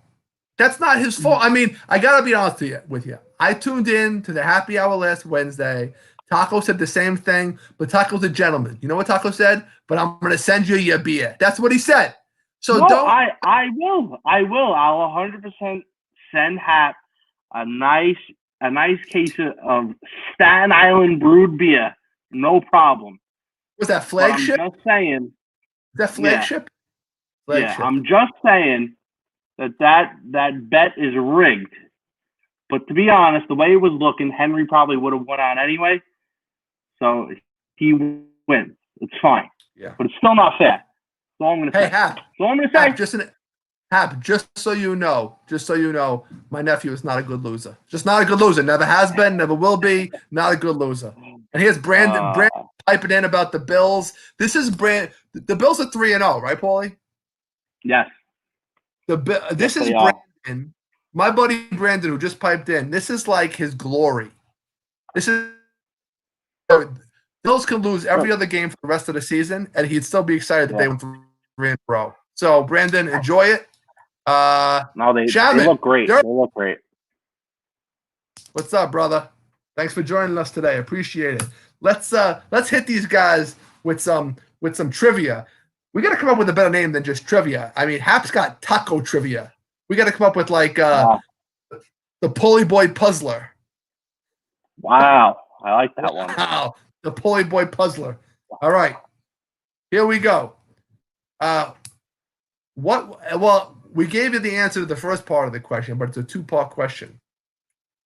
I mean, I got to be honest with you. I tuned in to the happy hour last Wednesday Taco said the same thing, but Taco's a gentleman. You know what Taco said? But I'm going to send you your beer. That's what he said. So No, don't. I will. I will. I'll 100% send Hap a nice case of Staten Island brewed beer. No problem. Was that But flagship? I'm just saying. Is that flagship? Yeah, Flagship. I'm just saying that bet is rigged. But to be honest, the way it was looking, Henry probably would have won out anyway. So he wins. It's fine. Yeah. But it's still not fair. That's all I'm going to say. Hey, Hap. That's all I'm going to say. Just so you know, my nephew is not a good loser. Just not a good loser. Never has been, never will be. Not a good loser. And here's Brandon piping in about the Bills. This is the Bills are 3-0, right, Paulie? Yes. This is Brandon, my buddy Brandon, who just piped in. This is like his glory. This is Bills can lose every other game for the rest of the season, and he'd still be excited that they won 3 in a row. So, Brandon, enjoy it. No, they look great. They look great. What's up, brother? Thanks for joining us today. Appreciate it. Let's hit these guys with some trivia. We got to come up with a better name than just trivia. I mean, Hap's got taco trivia. We got to come up with like the Pulley Boy Puzzler. Wow, I like that one. Wow, the Pulley Boy Puzzler. All right, here we go. Well, we gave you the answer to the first part of the question, but it's a 2-part question.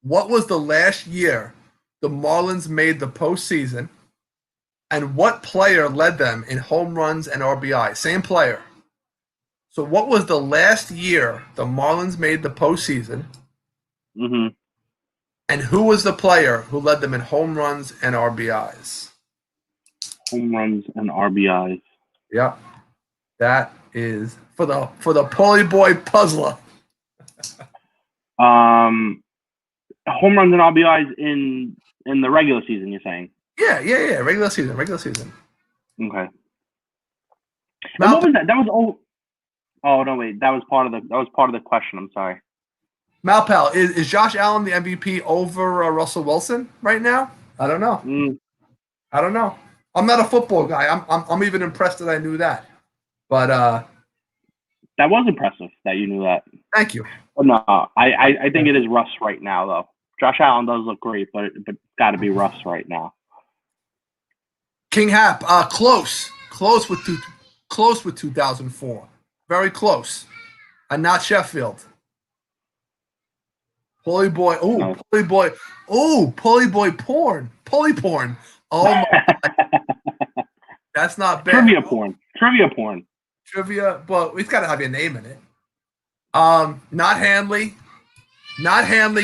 What was the last year the Marlins made the postseason, and what player led them in home runs and RBI? Same player. So what was the last year the Marlins made the postseason, Mm-hmm. and who was the player who led them in home runs and RBIs? Home runs and RBIs. Yep. That is for the Pulley Boy Puzzler. Home runs and RBIs in the regular season, you're saying? Yeah. Regular season. Okay. And what was that? That was oh no, wait. That was part of the question. I'm sorry. Malpal, is Josh Allen the MVP over Russell Wilson right now? I don't know. I don't know. I'm not a football guy. I'm even impressed that I knew that. But that was impressive that you knew that. Thank you. But no, I think it is Russ right now though. Josh Allen does look great, but got to be Russ right now. King Hap, close with 2004, very close, and not Sheffield. Pulley Boy, Pulley Boy porn, Pulley porn. Oh my! That's not bad. Trivia, but it's got to have your name in it. Not Hanley,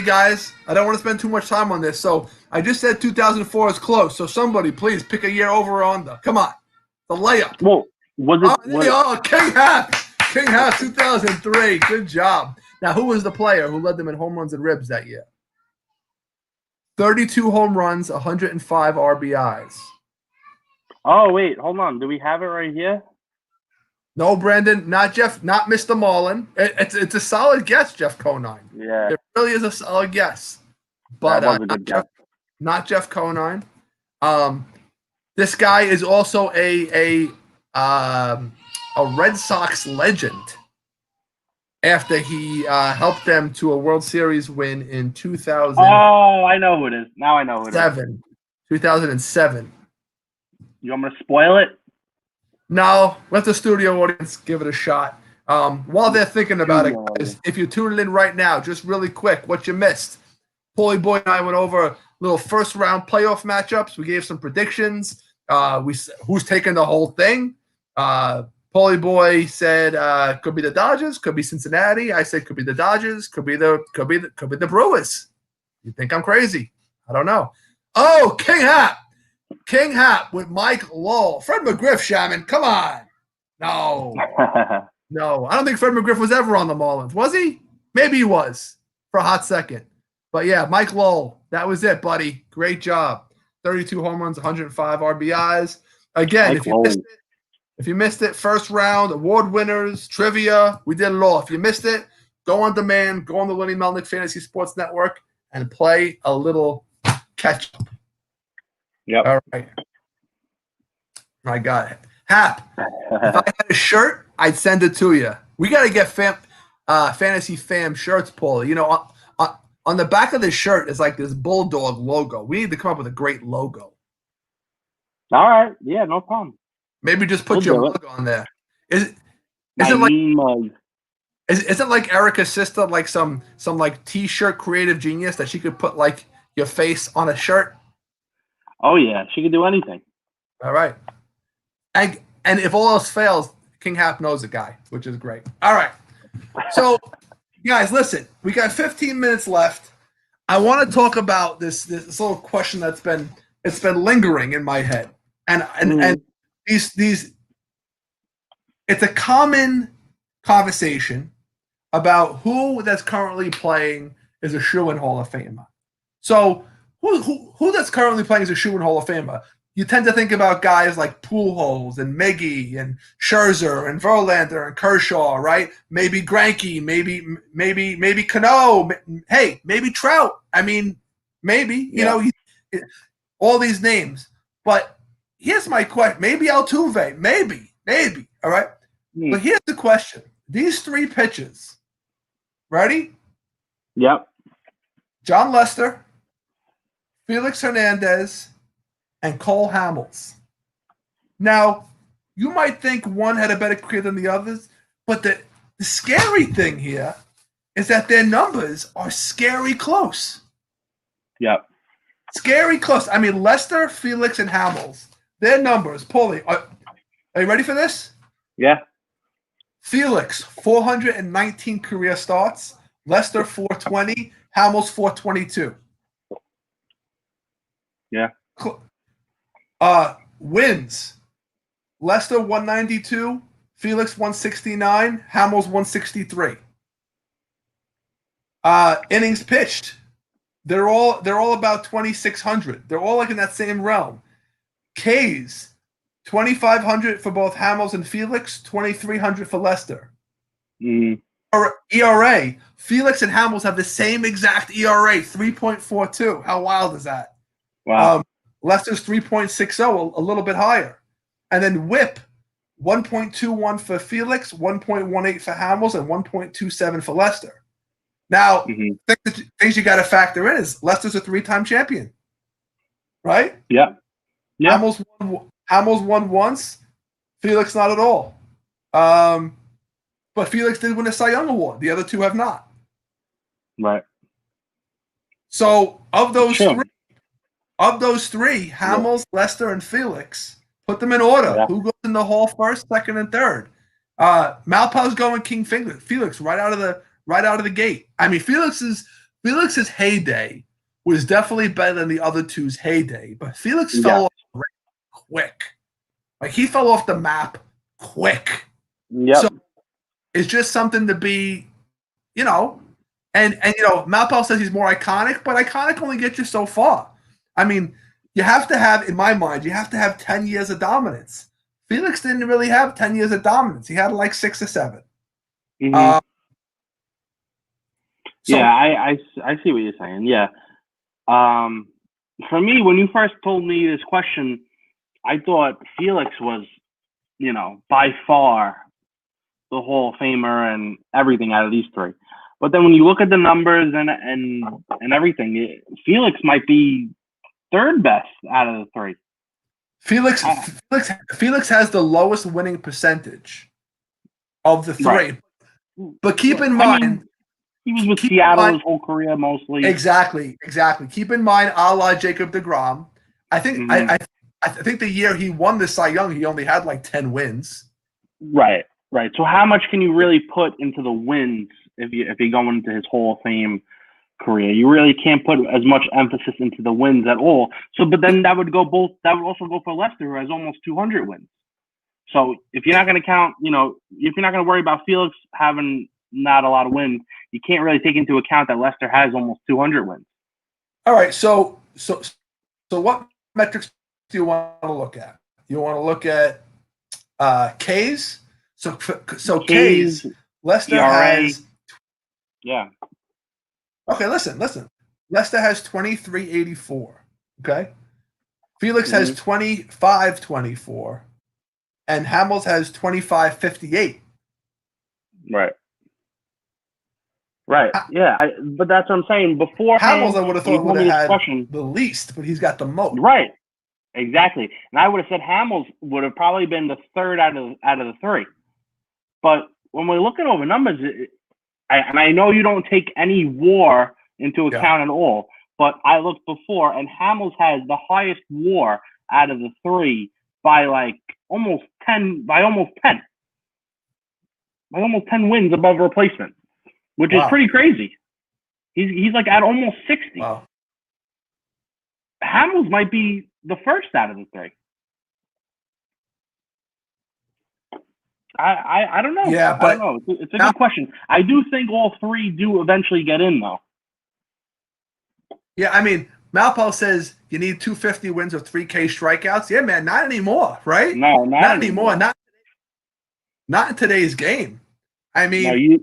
guys. I don't want to spend too much time on this. So I just said 2004 is close. So somebody, please pick a year over or under. Come on, the layup. Well, was it? King Hap, 2003. Good job. Now, who was the player who led them in home runs and ribs that year? 32 home runs, 105 RBIs. Oh wait, hold on. Do we have it right here? No, Brandon, not Jeff, not Mr. Marlin. It's a solid guess, Jeff Conine. Yeah, it really is a solid guess, but not Jeff Conine. This guy is also a Red Sox legend. After he helped them to a World Series win in 2000. Oh, I know who it is. Now I know who it is. 2007. You want me to spoil it? No, let the studio audience give it a shot. While they're thinking about it, guys, if you're tuning in right now, just really quick, what you missed. Paulie Boy and I went over little first-round playoff matchups. We gave some predictions. Who's taking the whole thing? Paulie Boy said could be the Dodgers, could be Cincinnati. I said could be the Dodgers, could be the Brewers. You think I'm crazy? I don't know. Oh, King Hap with Mike Lowell. Fred McGriff, Shaman, come on. No. No, I don't think Fred McGriff was ever on the Marlins. Was he? Maybe he was for a hot second. But yeah, Mike Lowell, that was it, buddy. Great job. 32 home runs, 105 RBIs. Again, if you missed it, first round, award winners, trivia, we did it all. If you missed it, go on demand, go on the Lenny Melnick Fantasy Sports Network and play a little catch-up. Yep. All right. My God. Hap, if I had a shirt, I'd send it to you. We got to get Fantasy Fam shirts, Paulie. You know, on the back of the shirt is like this bulldog logo. We need to come up with a great logo. All right. Yeah, no problem. Maybe just put We'll your do it. mug on there. Is My it like mean mug. isn't like Erica's sister like some like t-shirt creative genius that she could put like your face on a shirt? Oh yeah, she can do anything. All right. And if all else fails, King Hap knows a guy, which is great. All right. So, guys, listen, we got 15 minutes left. I want to talk about this little question that's been lingering in my head, and these it's a common conversation about who that's currently playing is a shoe-in Hall of Famer. So, who that's currently playing is a shoe-in Hall of Famer? You tend to think about guys like Pujols and Miggy and Scherzer and Verlander and Kershaw, right? Maybe Greinke, maybe Cano. Hey, maybe Trout. I mean, maybe you know all these names. But here's my question: maybe Altuve, maybe. All right. But here's the question: these three pitches, ready? Yep. John Lester, Felix Hernandez, and Cole Hamels. Now, you might think one had a better career than the others, but the scary thing here is that their numbers are scary close. Yep. Scary close. I mean, Lester, Felix, and Hamels, their numbers, Paulie, are you ready for this? Yeah. Felix, 419 career starts. Lester, 420. Hamels, 422. Yeah. Wins. Lester 192, Felix 169, Hamels 163. Innings pitched. They're all about 2,600. They're all like in that same realm. Ks 2,500 for both Hamels and Felix, 2,300 for Lester. ERA. Felix and Hamels have the same exact ERA, 3.42. How wild is that? Wow. Lester's 3.60, a little bit higher. And then WHIP, 1.21 for Felix, 1.18 for Hamels, and 1.27 for Lester. Now, the things you got to factor in is Lester's a three-time champion, right? Yeah. Hamels won once, Felix not at all. But Felix did win a Cy Young Award. The other two have not. Right. So of those three, Hamels, Lester, and Felix, put them in order. Yeah. Who goes in the Hall first, second, and third? Malpau's going King Felix right out of the gate. I mean, Felix's heyday was definitely better than the other two's heyday, but Felix fell off quick. Like he fell off the map quick. Yep. So it's just something to be, you know, and you know, Malpau says he's more iconic, but iconic only gets you so far. I mean, you have to have, in my mind, 10 years of dominance. Felix didn't really have 10 years of dominance. He had like 6 or 7. Yeah, I see what you're saying. Yeah. For me, when you first told me this question, I thought Felix was, you know, by far the Hall of Famer and everything out of these three. But then when you look at the numbers and everything, Felix might be third best out of the three. Felix has the lowest winning percentage of the three. Right. But keep in mind, he was with Seattle his whole career mostly. Exactly. Keep in mind, a la Jacob deGrom. I think I think the year he won the Cy Young, he only had like 10 wins. Right. So how much can you really put into the wins if you go into his Hall of Fame career? You really can't put as much emphasis into the wins at all. So, but then that would also go for Lester, who has almost 200 wins. So if you're not going to count, you know, if you're not going to worry about Felix having not a lot of wins, you can't really take into account that Lester has almost 200 wins. All right. So what metrics do you want to look at? You want to look at Ks? So Ks, Lester ERA. has. Yeah. Okay, listen. Lester has 2384. Okay. Felix has 25-24, and Hamels has 25-58. Right. Right. Yeah. But that's what I'm saying. Beforehand, Hamels, I would have you thought told would me have this had question. the least, but he's got the most. Right. Exactly. And I would have said Hamels would have probably been the third out of the three. But when we're looking over numbers, and I know you don't take any WAR into account at all, but I looked before, and Hamels has the highest WAR out of the three by like almost 10 wins above replacement, which is pretty crazy. He's like at almost 60. Wow. Hamels might be the first out of the three. I don't know. Yeah, but I don't know. It's a good question. I do think all three do eventually get in, though. Yeah, I mean, Malpal says you need 250 wins or 3K strikeouts. Yeah, man, not anymore, right? No, not anymore. Not in today's game. I mean, no, you're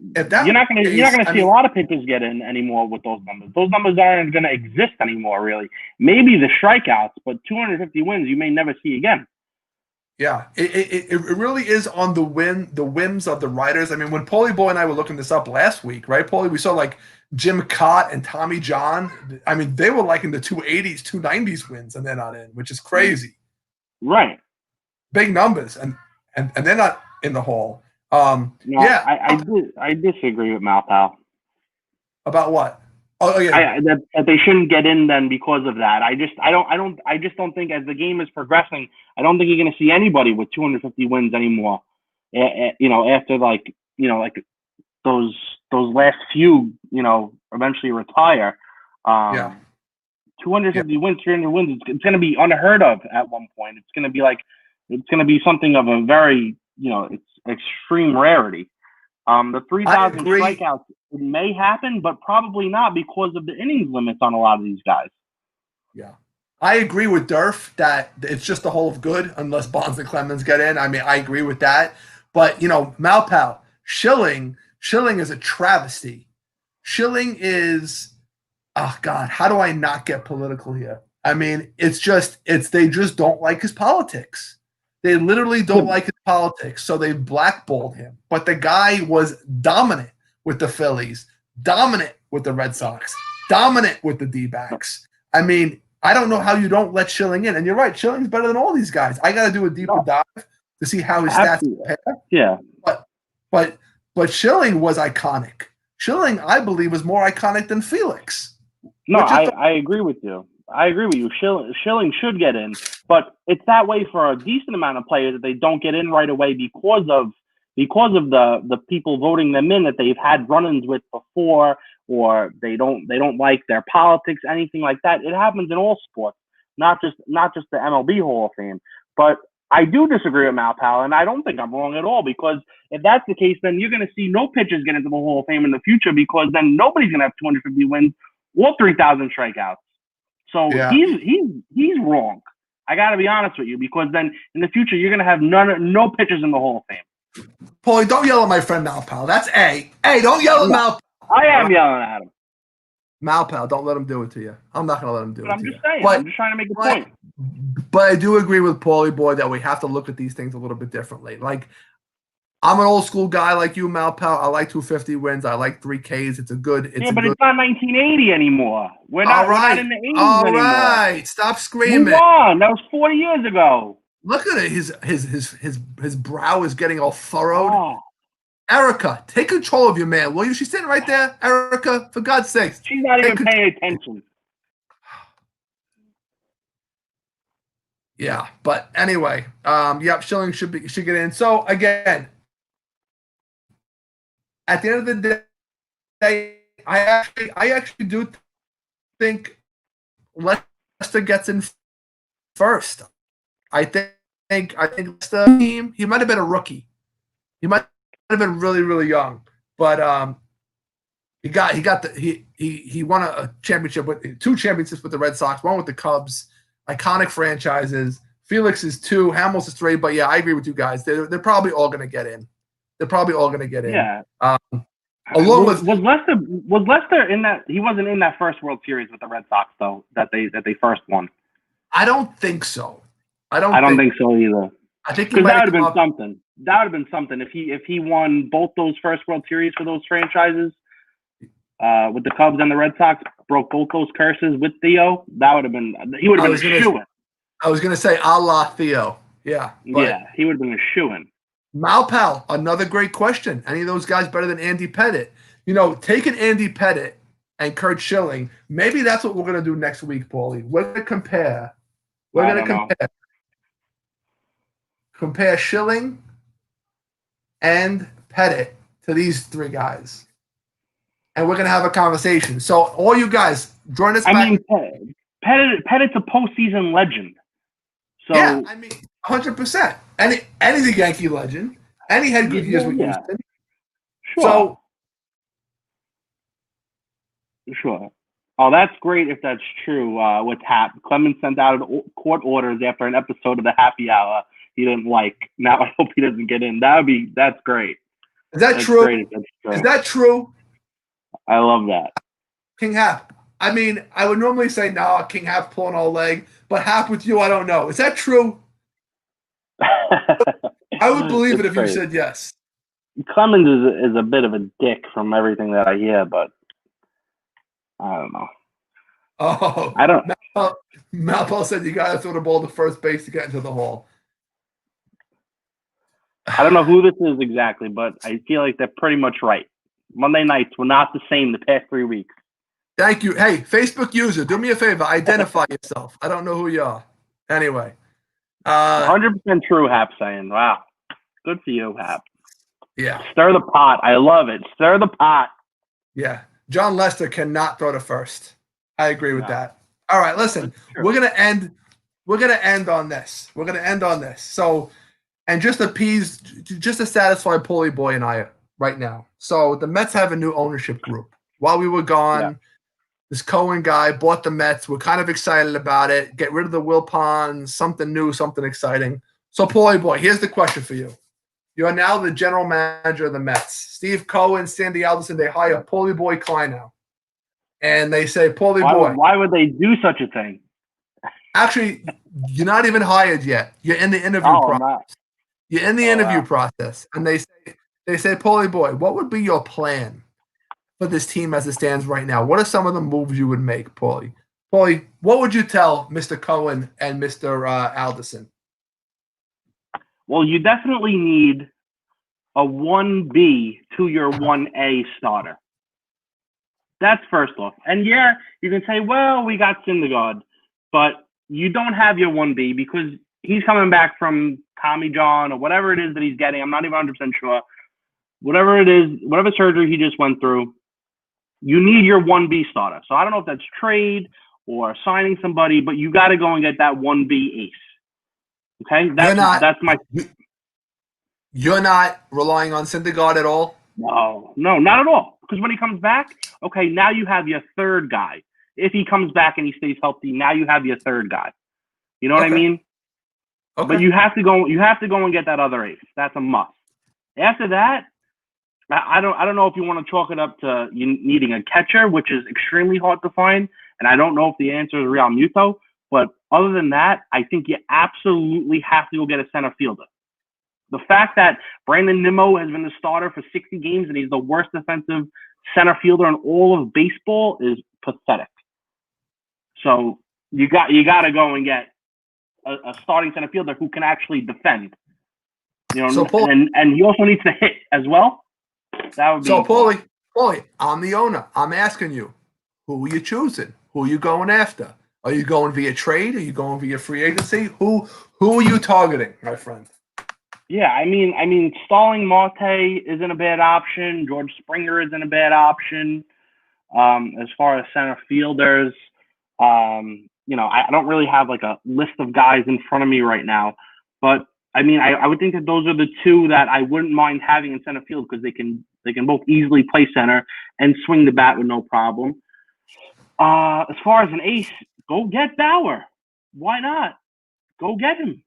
not going to see a lot of pitchers get in anymore with those numbers. Those numbers aren't going to exist anymore, really. Maybe the strikeouts, but 250 wins you may never see again. Yeah, it really is on the whims of the writers. I mean, when Paulie Boy and I were looking this up last week, right, Paulie, we saw like Jim Cott and Tommy John. I mean, they were like in the 280s, 290s wins, and they're not in, which is crazy. Right. Big numbers, and they're not in the Hall. No, yeah, I disagree with Malpal. About what? Oh yeah, that they shouldn't get in then because of that. I just don't think as the game is progressing, I don't think you're going to see anybody with 250 wins anymore. After like those last few, eventually retire. 250 wins, 300 wins. It's going to be unheard of at one point. It's going to be something of a very, it's extreme rarity. The 3,000 strikeouts may happen, but probably not because of the innings limits on a lot of these guys. Yeah. I agree with Durf that it's just the whole of good unless Bonds and Clemens get in. I mean, I agree with that. But, Malpal, Schilling is a travesty. Schilling is, oh, God, how do I not get political here? I mean, they just don't like his politics. They literally don't like his politics, so they blackballed him. But the guy was dominant with the Phillies, dominant with the Red Sox, dominant with the D-backs. I mean, I don't know how you don't let Schilling in. And you're right, Schilling's better than all these guys. I got to do a deeper dive to see how his stats compare. Yeah. But Schilling was iconic. Schilling, I believe, was more iconic than Felix. No, I agree with you. I agree with you. Schilling should get in, but it's that way for a decent amount of players that they don't get in right away because of the people voting them in that they've had run-ins with before, or they don't like their politics, anything like that. It happens in all sports, not just the MLB Hall of Fame. But I do disagree with Malpal, and I don't think I'm wrong at all, because if that's the case, then you're going to see no pitchers get into the Hall of Fame in the future, because then nobody's going to have 250 wins or 3,000 strikeouts. So he's wrong. I got to be honest with you, because then in the future you're going to have no pitchers in the Hall of Fame. Paulie, don't yell at my friend Malpal. That's A. Hey, don't yell at Malpal. I am yelling at him. Malpal, don't let him do it to you. I'm not going to let him do it to you. I'm just saying. I'm just trying to make a point. But I do agree with Paulie Boy that we have to look at these things a little bit differently. Like, I'm an old school guy like you, Malpal. I like 250 wins. I like 3Ks. It's not 1980 anymore. We're not in the 80s anymore. All right. Stop screaming. Move on. That was 40 years ago. Look at it. His brow is getting all furrowed. Oh. Erica, take control of your man, will you? She's sitting right there. Erica, for God's sakes. She's not even paying attention. Yeah, but anyway, Schilling should get in. So again, at the end of the day, I actually do think Lester gets in first. I think Lester team. He might have been a rookie. He might have been really, really young, but he won a championship with 2 championships with the Red Sox, 1 with the Cubs. Iconic franchises. Felix is 2, Hamels is 3, but yeah, I agree with you guys. They're probably all going to get in. Yeah. Along with was Lester in that? He wasn't in that first World Series with the Red Sox though. That they first won. I don't think so. I don't think so either. I think he Because might that have would have come been up. something. That would have been something if he won both those first World Series for those franchises with the Cubs and the Red Sox, broke both those curses with Theo. That would have been. He would have been a shoo-in. I was gonna say a la Theo. Yeah. Yeah, he would have been a shoo-in. Malpal, another great question. Any of those guys better than Andy Pettitte? You know, taking Andy Pettitte and Curt Schilling, maybe that's what we're gonna do next week, Paulie. We're gonna compare. We're gonna compare Schilling and Pettitte to these three guys, and we're gonna have a conversation. So, all you guys, join us. I mean, Pettitte's a postseason legend. So yeah, I mean, 100%. And he's a Yankee legend, and he had good years with Houston. Sure. Sure. Oh, that's great if that's true. What's happened? Clemens sent out court orders after an episode of the Happy Hour he didn't like. Now I hope he doesn't get in. That's great. Is that true? Is that true? I love that. King Hap. I mean, I would normally say no, King Hap pulling all leg, but Hap with you, I don't know. Is that true? I would believe it if you said yes. Clemens is a bit of a dick from everything that I hear, but I don't know. Oh, I don't. Malpal said you got to throw the ball to first base to get into the hall. I don't know who this is exactly, but I feel like they're pretty much right. Monday nights were not the same the past 3 weeks. Thank you. Hey, Facebook user, do me a favor. Identify yourself. I don't know who you are. Anyway. 100% true, Hap saying. Wow. Good for you, Hap. Yeah. Stir the pot. I love it. Stir the pot. Yeah. John Lester cannot throw to first. I agree with that. All right, listen. We're gonna end on this. So, and just to satisfy Paulie Boy and I right now. So the Mets have a new ownership group. While we were gone, this Cohen guy bought the Mets. We're kind of excited about it. Get rid of the Wilpons, something new, something exciting. So Paulie Boy, here's the question for you. You are now the general manager of the Mets. Steve Cohen, Sandy Alderson, they hire Paulie Boy Kleinow. And they say, Paulie Boy. Why would they do such a thing? Actually, you're not even hired yet. You're in the interview process. You're in the interview process. And they say, Paulie Boy, what would be your plan for this team as it stands right now? What are some of the moves you would make, Paulie? Paulie, what would you tell Mr. Cohen and Mr. Alderson? Well, you definitely need a 1B to your 1A starter. That's first off. And yeah, you can say, well, we got Syndergaard, but you don't have your 1B because he's coming back from Tommy John or whatever it is that he's getting. I'm not even 100% sure. Whatever it is, whatever surgery he just went through, you need your 1B starter. So I don't know if that's trade or signing somebody, but you got to go and get that 1B ace. Okay? You're not relying on Syndergaard at all? No, not at all. Because when he comes back, okay, now you have your third guy. If he comes back and he stays healthy, now you have your third guy. You know what I mean? Okay. But you have to go and get that other ace. That's a must. After that, I don't know if you want to chalk it up to you needing a catcher, which is extremely hard to find, and I don't know if the answer is Real Muto. But other than that, I think you absolutely have to go get a center fielder. The fact that Brandon Nimmo has been the starter for 60 games and he's the worst defensive center fielder in all of baseball is pathetic. So you got to go and get a starting center fielder who can actually defend. You know, and he also needs to hit as well. That would be so Paulie, I'm the owner. I'm asking you, who are you choosing? Who are you going after? Are you going via trade? Are you going via free agency? Who are you targeting, my friend? Yeah, I mean, Starling Marte isn't a bad option. George Springer isn't a bad option. As far as center fielders, you know, I don't really have like a list of guys in front of me right now, but I mean, I would think that those are the two that I wouldn't mind having in center field because they can both easily play center and swing the bat with no problem. As far as an ace, go get Bauer. Why not? Go get him.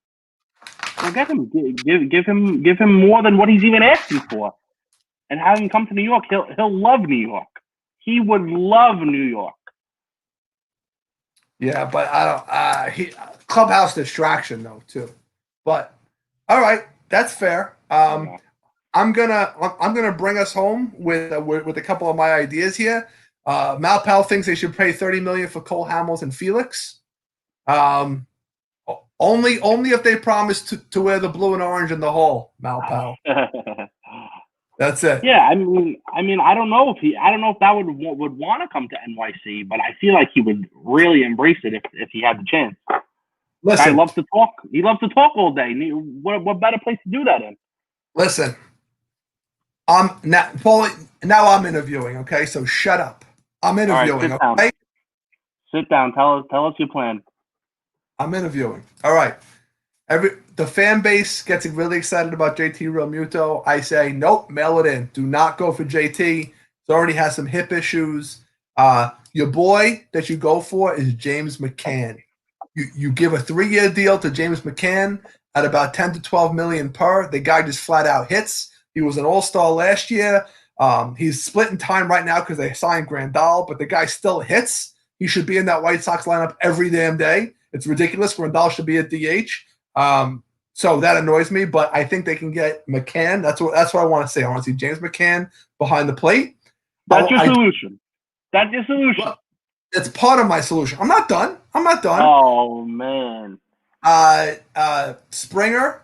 Go get him. Give him more than what he's even asking for, and have him come to New York. He'll love New York. He would love New York. Yeah, but I don't. Clubhouse distraction though too. But all right, that's fair. Yeah. I'm gonna bring us home with a couple of my ideas here. Malpal thinks they should pay $30 million for Cole Hamels and Felix. Only if they promise to wear the blue and orange in the hall, Malpal. That's it. Yeah, I mean, I don't know if that would want to come to NYC, but I feel like he would really embrace it if he had the chance. Listen, Guy loves to talk. He loves to talk all day. What better place to do that in? Listen, Paulie. Now I'm interviewing. Okay, so shut up. I'm interviewing. All right, sit down. Tell us your plan. I'm interviewing. All right. The fan base gets really excited about JT Realmuto. I say, nope, mail it in. Do not go for JT. He already has some hip issues. Your boy that you go for is James McCann. You give a 3-year deal to James McCann at about 10 to 12 million per. The guy just flat out hits. He was an all-star last year. He's splitting time right now because they signed Grandal, but the guy still hits. He should be in that White Sox lineup every damn day. It's ridiculous. Grandal should be at DH. So that annoys me, but I think they can get McCann. That's what I want to say. I want to see James McCann behind the plate. That's your solution. That's your solution. Well, it's part of my solution. I'm not done. Oh man. Springer's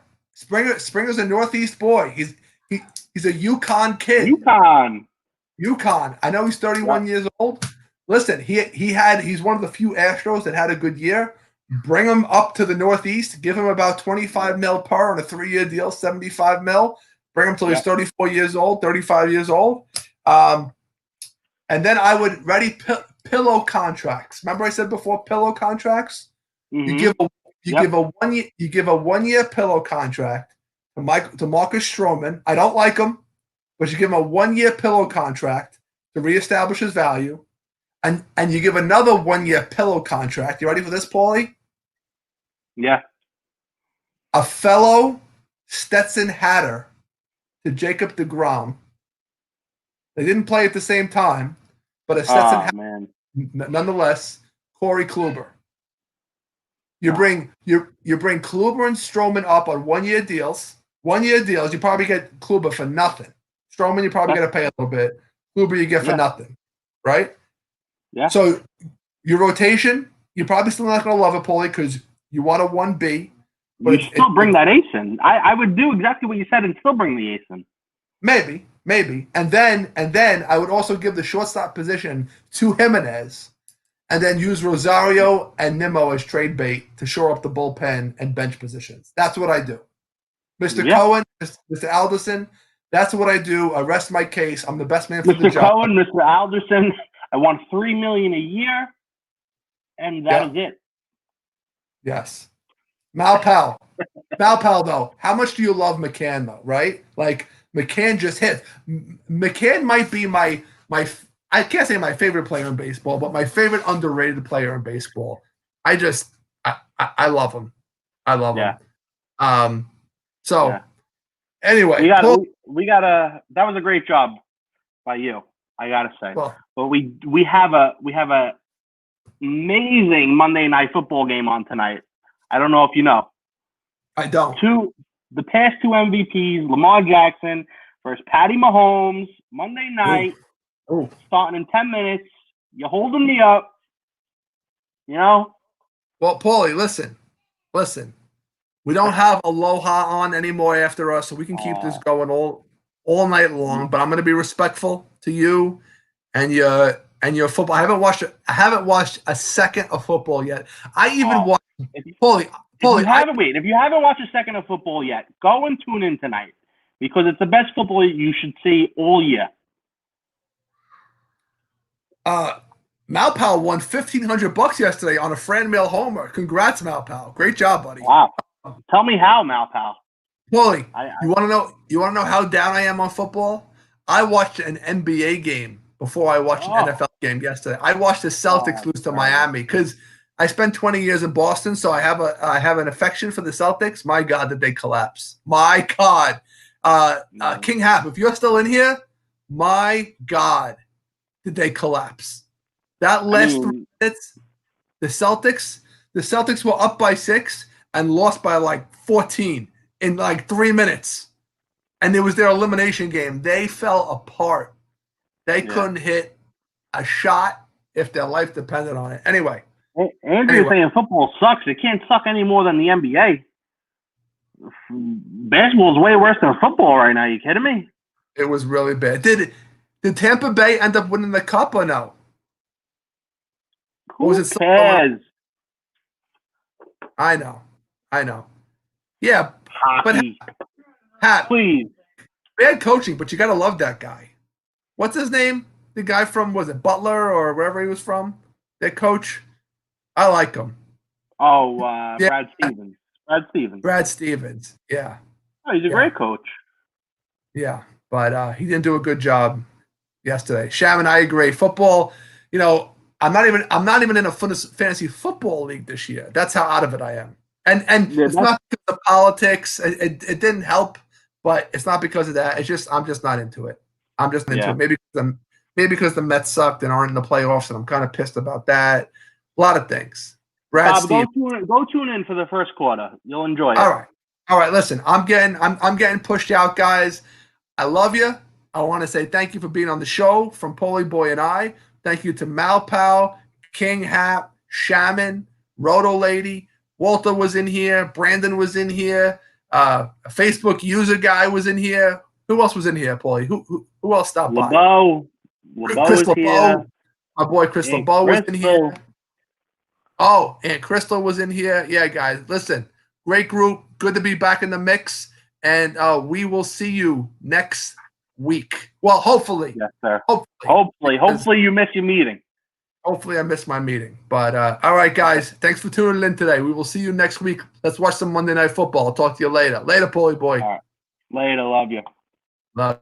a Northeast boy. He's a UConn kid. UConn. I know he's 31 years old. Listen, he's one of the few Astros that had a good year. Bring him up to the Northeast. Give him about 25 mil per on a 3-year deal, 75 mil. Bring him till he's 34 years old, 35 years old. And then I would ready pillow contracts. Remember I said before pillow contracts? Mm-hmm. You give a 1-year pillow contract to Marcus Stroman. I don't like him, but you give him a 1-year pillow contract to reestablish his value. And you give another 1-year pillow contract. You ready for this, Paulie? Yeah. A fellow Stetson Hatter to Jacob deGrom. They didn't play at the same time, but a Stetson Hatter, nonetheless, Corey Kluber. You bring Kluber and Stroman up on 1-year deals. 1-year deals, you probably get Kluber for nothing. Stroman, you probably got to pay a little bit. Kluber, you get for nothing, right? Yeah. So your rotation, you're probably still not going to love it, Paulie, because you want a 1B. But you still bring that ace in. I would do exactly what you said and still bring the ace in. Maybe. And then I would also give the shortstop position to Jimenez and then use Rosario and Nimmo as trade bait to shore up the bullpen and bench positions. That's what I do. Mr. Cohen, Mr. Alderson, that's what I do. I rest my case. I'm the best man for the job. Mr. Cohen, Mr. Alderson, I want $3 million a year, and that is it. Yes. Malpal, though, how much do you love McCann, though, right? Like, McCann just hit. McCann might be my I can't say my favorite player in baseball, but my favorite underrated player in baseball. I love him. I love him. Anyway. We gotta that was a great job by you, I gotta say. Well, but we have a amazing Monday Night Football game on tonight. I don't know if you know. I don't. The past 2 MVPs, Lamar Jackson versus Patty Mahomes, Monday night, starting in 10 minutes. You're holding me up, you know? Well, Paulie, listen. We don't have Aloha on anymore after us, so we can keep this going all night long. But I'm going to be respectful to you and your football. I haven't watched a second of football yet. I even watched Paulie. If you haven't watched a second of football yet, go and tune in tonight because it's the best football you should see all year. Malpal won $1,500 yesterday on a Fran Mail homer. Congrats, Malpal. Great job, buddy. Wow. Tell me how, Malpal. Paulie, you want to know how down I am on football? I watched an NBA game before I watched an NFL game yesterday. I watched the Celtics lose to Miami because I spent 20 years in Boston, so I have an affection for the Celtics. My God, did they collapse? My God. King Hap, if you're still in here, my God, did they collapse? That last 3 minutes, The Celtics were up by 6 and lost by like 14 in like 3 minutes. And it was their elimination game. They fell apart. They couldn't hit a shot if their life depended on it. Anyway. Andrew's saying football sucks. It can't suck any more than the NBA. Basketball is way worse than football right now. Are you kidding me? It was really bad. Did Tampa Bay end up winning the cup or no? Who cares? I know. Yeah, Hockey. But Please. Bad coaching, but you got to love that guy. What's his name? The guy from, was it Butler or wherever he was from? That coach? I like him. Oh, Brad Stevens. Brad Stevens, yeah. Oh, he's a great coach. Yeah, but he didn't do a good job yesterday. Shaman, I agree. Football, I'm not even in a fantasy football league this year. That's how out of it I am. And it's not because of politics. It didn't help, but it's not because of that. It's just I'm just not into it. I'm just into it. Maybe because the Mets sucked and aren't in the playoffs, and I'm kind of pissed about that. A lot of things. Bob, go tune in for the first quarter. You'll enjoy it. All right. Listen, I'm getting pushed out, guys. I love you. I want to say thank you for being on the show from Paulie Boy and I. Thank you to Malpal, King Hap, Shaman, Roto Lady. Walter was in here. Brandon was in here. A Facebook user guy was in here. Who else was in here, Paulie? Who else stopped by? Chris LeBeau. My boy Chris LeBeau was in here. Oh, and Crystal was in here. Yeah, guys, listen. Great group. Good to be back in the mix. And we will see you next week. Well, hopefully. Yes, sir. Hopefully you miss your meeting. Hopefully I missed my meeting. But all right, guys. Thanks for tuning in today. We will see you next week. Let's watch some Monday Night Football. I'll talk to you later. Later, Paulie Boy. All right. Later. Love you. Love